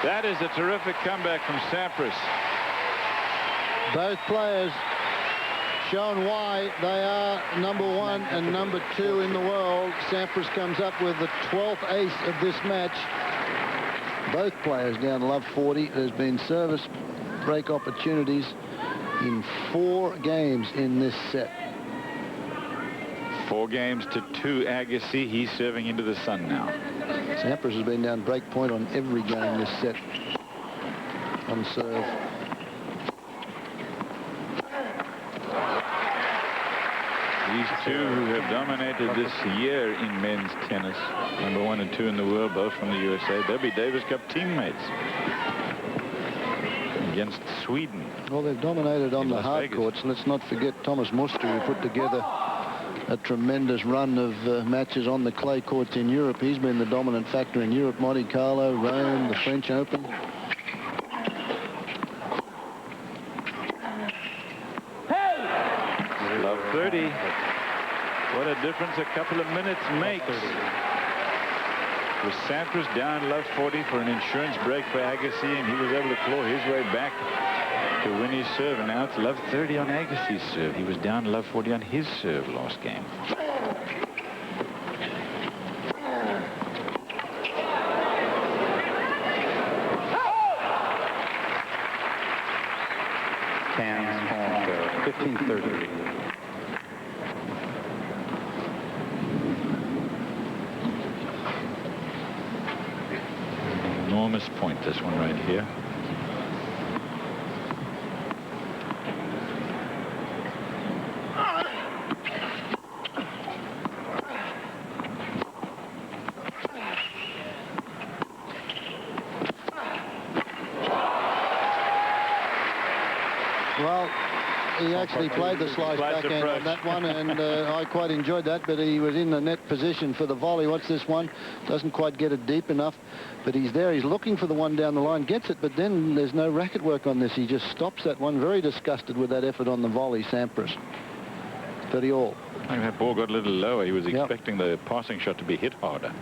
That is a terrific comeback from Sampras. Both players shown why they are #1 and #2 in the world. Sampras comes up with the 12th ace of this match. Both players down love 40. There's been service break opportunities in 4 games in this set. 4 games to 2 Agassi. He's serving into the sun now. Sampras has been down break point on every game this set on serve. These two who have dominated this year in men's tennis, #1 and 2 in the world, both from the USA. They'll be Davis Cup teammates against Sweden. Well, they've dominated on the hard courts. Let's not forget Thomas Muster, who put together a tremendous run of matches on the clay courts in Europe. He's been the dominant factor in Europe. Monte Carlo, Rome, the French Open. Love 30. What a difference a couple of minutes makes. With Sampras down love 40 for an insurance break for Agassi, and he was able to claw his way back to win his serve, and now it's love 30 on Agassi's serve. He was down love 40 on his serve last game. Cans on 15-30. enormous point, this one right here. Well, he actually played the slice backhand on that one, and I quite enjoyed that, but he was in the net position for the volley. What's this one? Doesn't quite get it deep enough, but he's there. He's looking for the one down the line, gets it, but then there's no racket work on this. He just stops that one. Very disgusted with that effort on the volley, Sampras. 30 all. I think that ball got a little lower. He was expecting the passing shot to be hit harder.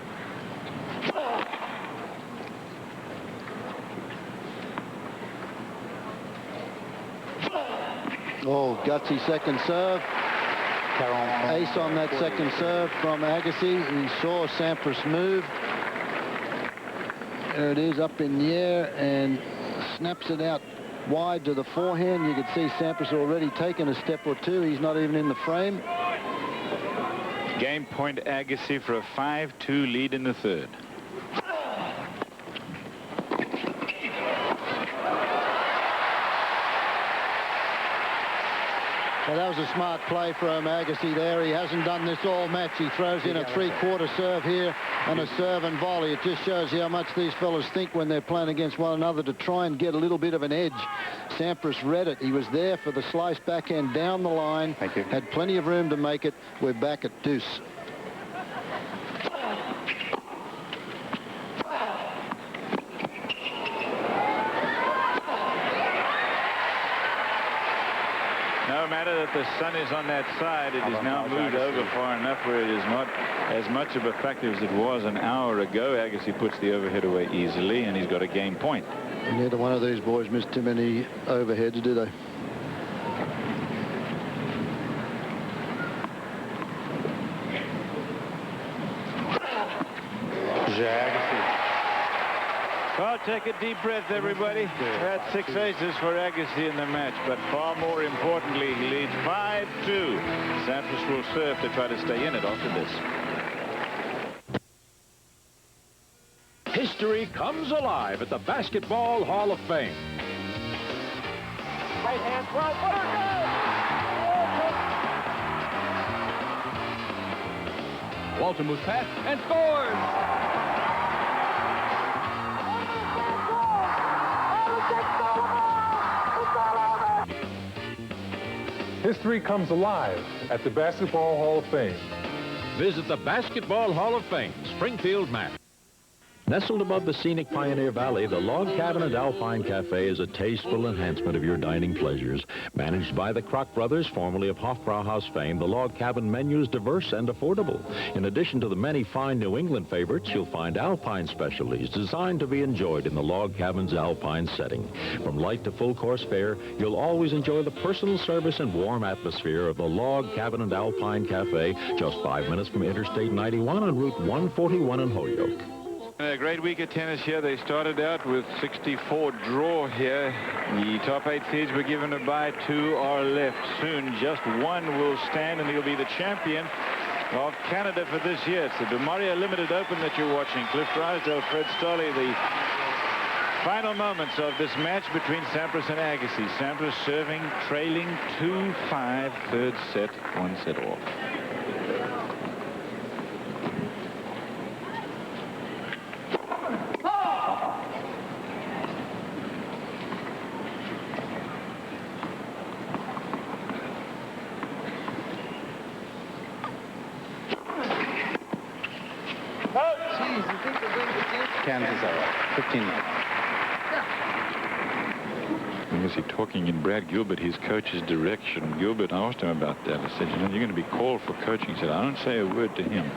Oh, gutsy second serve. Ace on that second serve from Agassi. He saw Sampras move. There it is, up in the air, and snaps it out wide to the forehand. You can see Sampras already taken a step or two. He's not even in the frame. Game point Agassi for a 5-2 lead in the third. Well, that was a smart play from Agassi there. He hasn't done this all match. He throws in a three-quarter serve here and a serve and volley. It just shows you how much these fellas think when they're playing against one another to try and get a little bit of an edge. Sampras read it. He was there for the slice backhand down the line. Thank you. Had plenty of room to make it. We're back at deuce. No matter that the sun is on that side, it is now moved over far enough where it is not as much of a factor as it was an hour ago. Agassi puts the overhead away easily, and he's got a game point. Neither one of these boys missed too many overheads, do they? Well, take a deep breath, everybody. That's 6 aces for Agassi in the match, but far more importantly, he leads 5-2. Sampras will serve to try to stay in it after this. History comes alive at the Basketball Hall of Fame. Right hand, 12-footer, Walter moves past and scores! History comes alive at the Basketball Hall of Fame. Visit the Basketball Hall of Fame, Springfield, Mass. Nestled above the scenic Pioneer Valley, the Log Cabin and Alpine Cafe is a tasteful enhancement of your dining pleasures. Managed by the Kroc brothers, formerly of Hofbrauhaus fame, the Log Cabin menu is diverse and affordable. In addition to the many fine New England favorites, you'll find Alpine specialties designed to be enjoyed in the Log Cabin's Alpine setting. From light to full-course fare, you'll always enjoy the personal service and warm atmosphere of the Log Cabin and Alpine Cafe, just 5 minutes from Interstate 91 on Route 141 in Holyoke. A great week of tennis here. They started out with 64 draw here. The top 8 seeds were given a bye. 2 are left. Soon just one will stand, and he'll be the champion of Canada for this year. It's the DeMaria Limited Open that you're watching. Cliff Drysdale, Fred Stolle, the final moments of this match between Sampras and Agassi. Sampras serving, trailing 2-5, third set, 1 set off. Kansas are up. 15 minutes. Was he talking in Brad Gilbert, his coach's direction? Gilbert, I asked him about that. I said, you know, you're going to be called for coaching. He said, I don't say a word to him.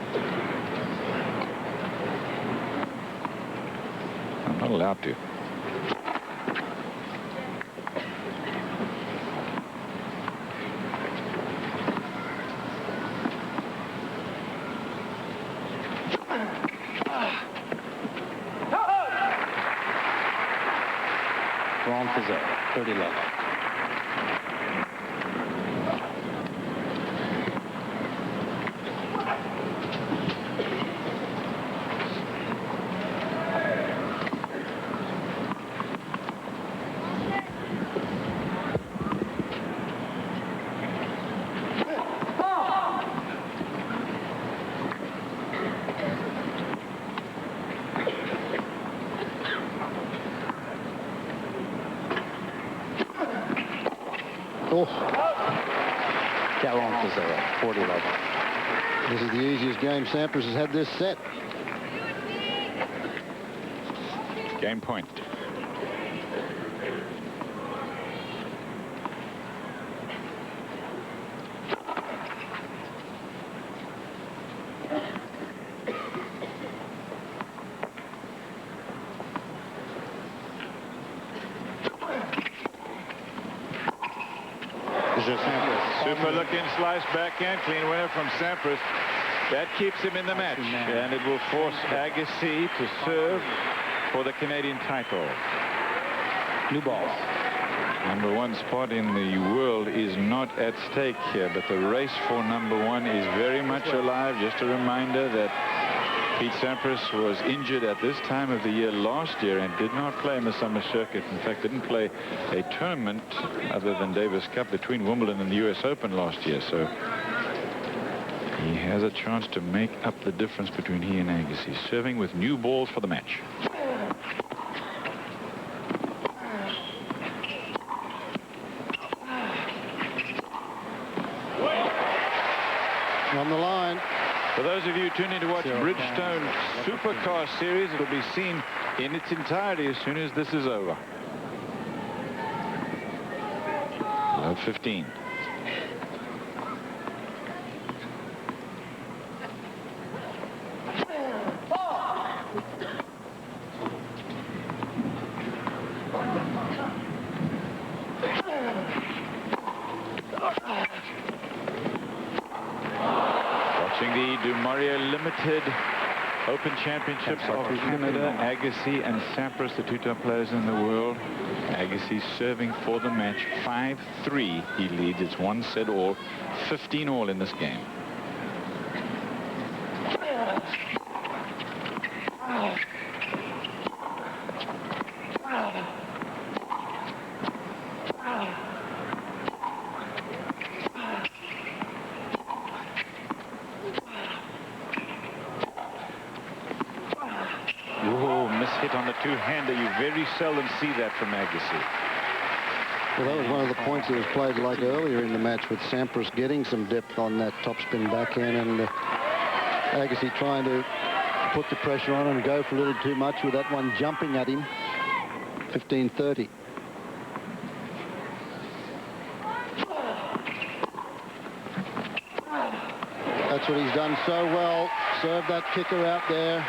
I'm not allowed to. Wrong to 0. 30 love. Oh. 40-0, 40-11. This is the easiest game Sampras has had this set. Game point. Super looking slice backhand, clean winner from Sampras. That keeps him in the match, and it will force Agassi to serve for the Canadian title. New ball. Number one spot in the world is not at stake here, but the race for number one is very much alive. Just a reminder that Pete Sampras was injured at this time of the year last year and did not play in the summer circuit. In fact, didn't play a tournament other than Davis Cup between Wimbledon and the US Open last year. So he has a chance to make up the difference between he and Agassi. Serving with new balls for the match. On the line. For those of you tuning to watch Bridgestone Supercar Series, it'll be seen in its entirety as soon as this is over. Love 15. The Du Maurier Limited Open Championships of Canada. Agassi and Sampras, the two top players in the world. Agassi serving for the match. 5-3 he leads. It's one set all. 15 all in this game. Hit on the two-hander. You very seldom see that from Agassi. Well, that was one of the points that was played like earlier in the match, with Sampras getting some depth on that topspin backhand and Agassi trying to put the pressure on and go for a little too much with that one jumping at him. 15-30. That's what he's done so well. Serve that kicker out there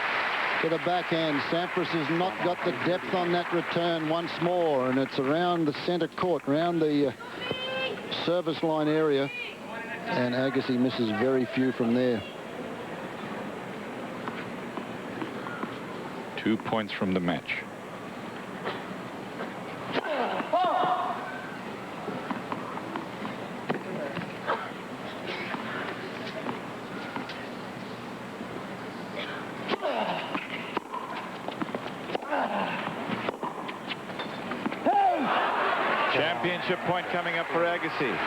to the backhand. Sampras has not got the depth on that return once more, and it's around the center court, around the service line area, and Agassi misses very few from there. 2 points from the match. Championship point coming up for Agassi.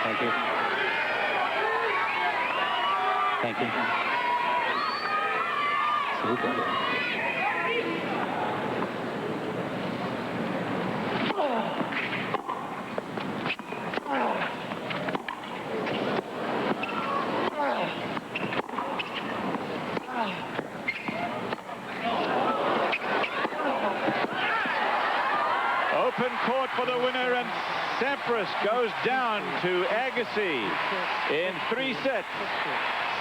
Thank you. Thank you. Open court for the winner, and Sampras goes down to Agassi in 3 sets.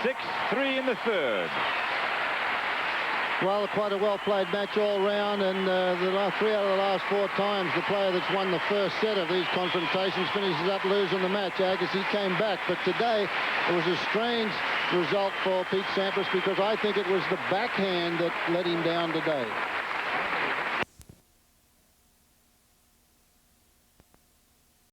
6-3 in the third. Well, quite a well-played match all round, and the last 3 out of the last 4 times, the player that's won the first set of these confrontations finishes up losing the match. Agassi came back, but today it was a strange result for Pete Sampras, because I think it was the backhand that let him down today.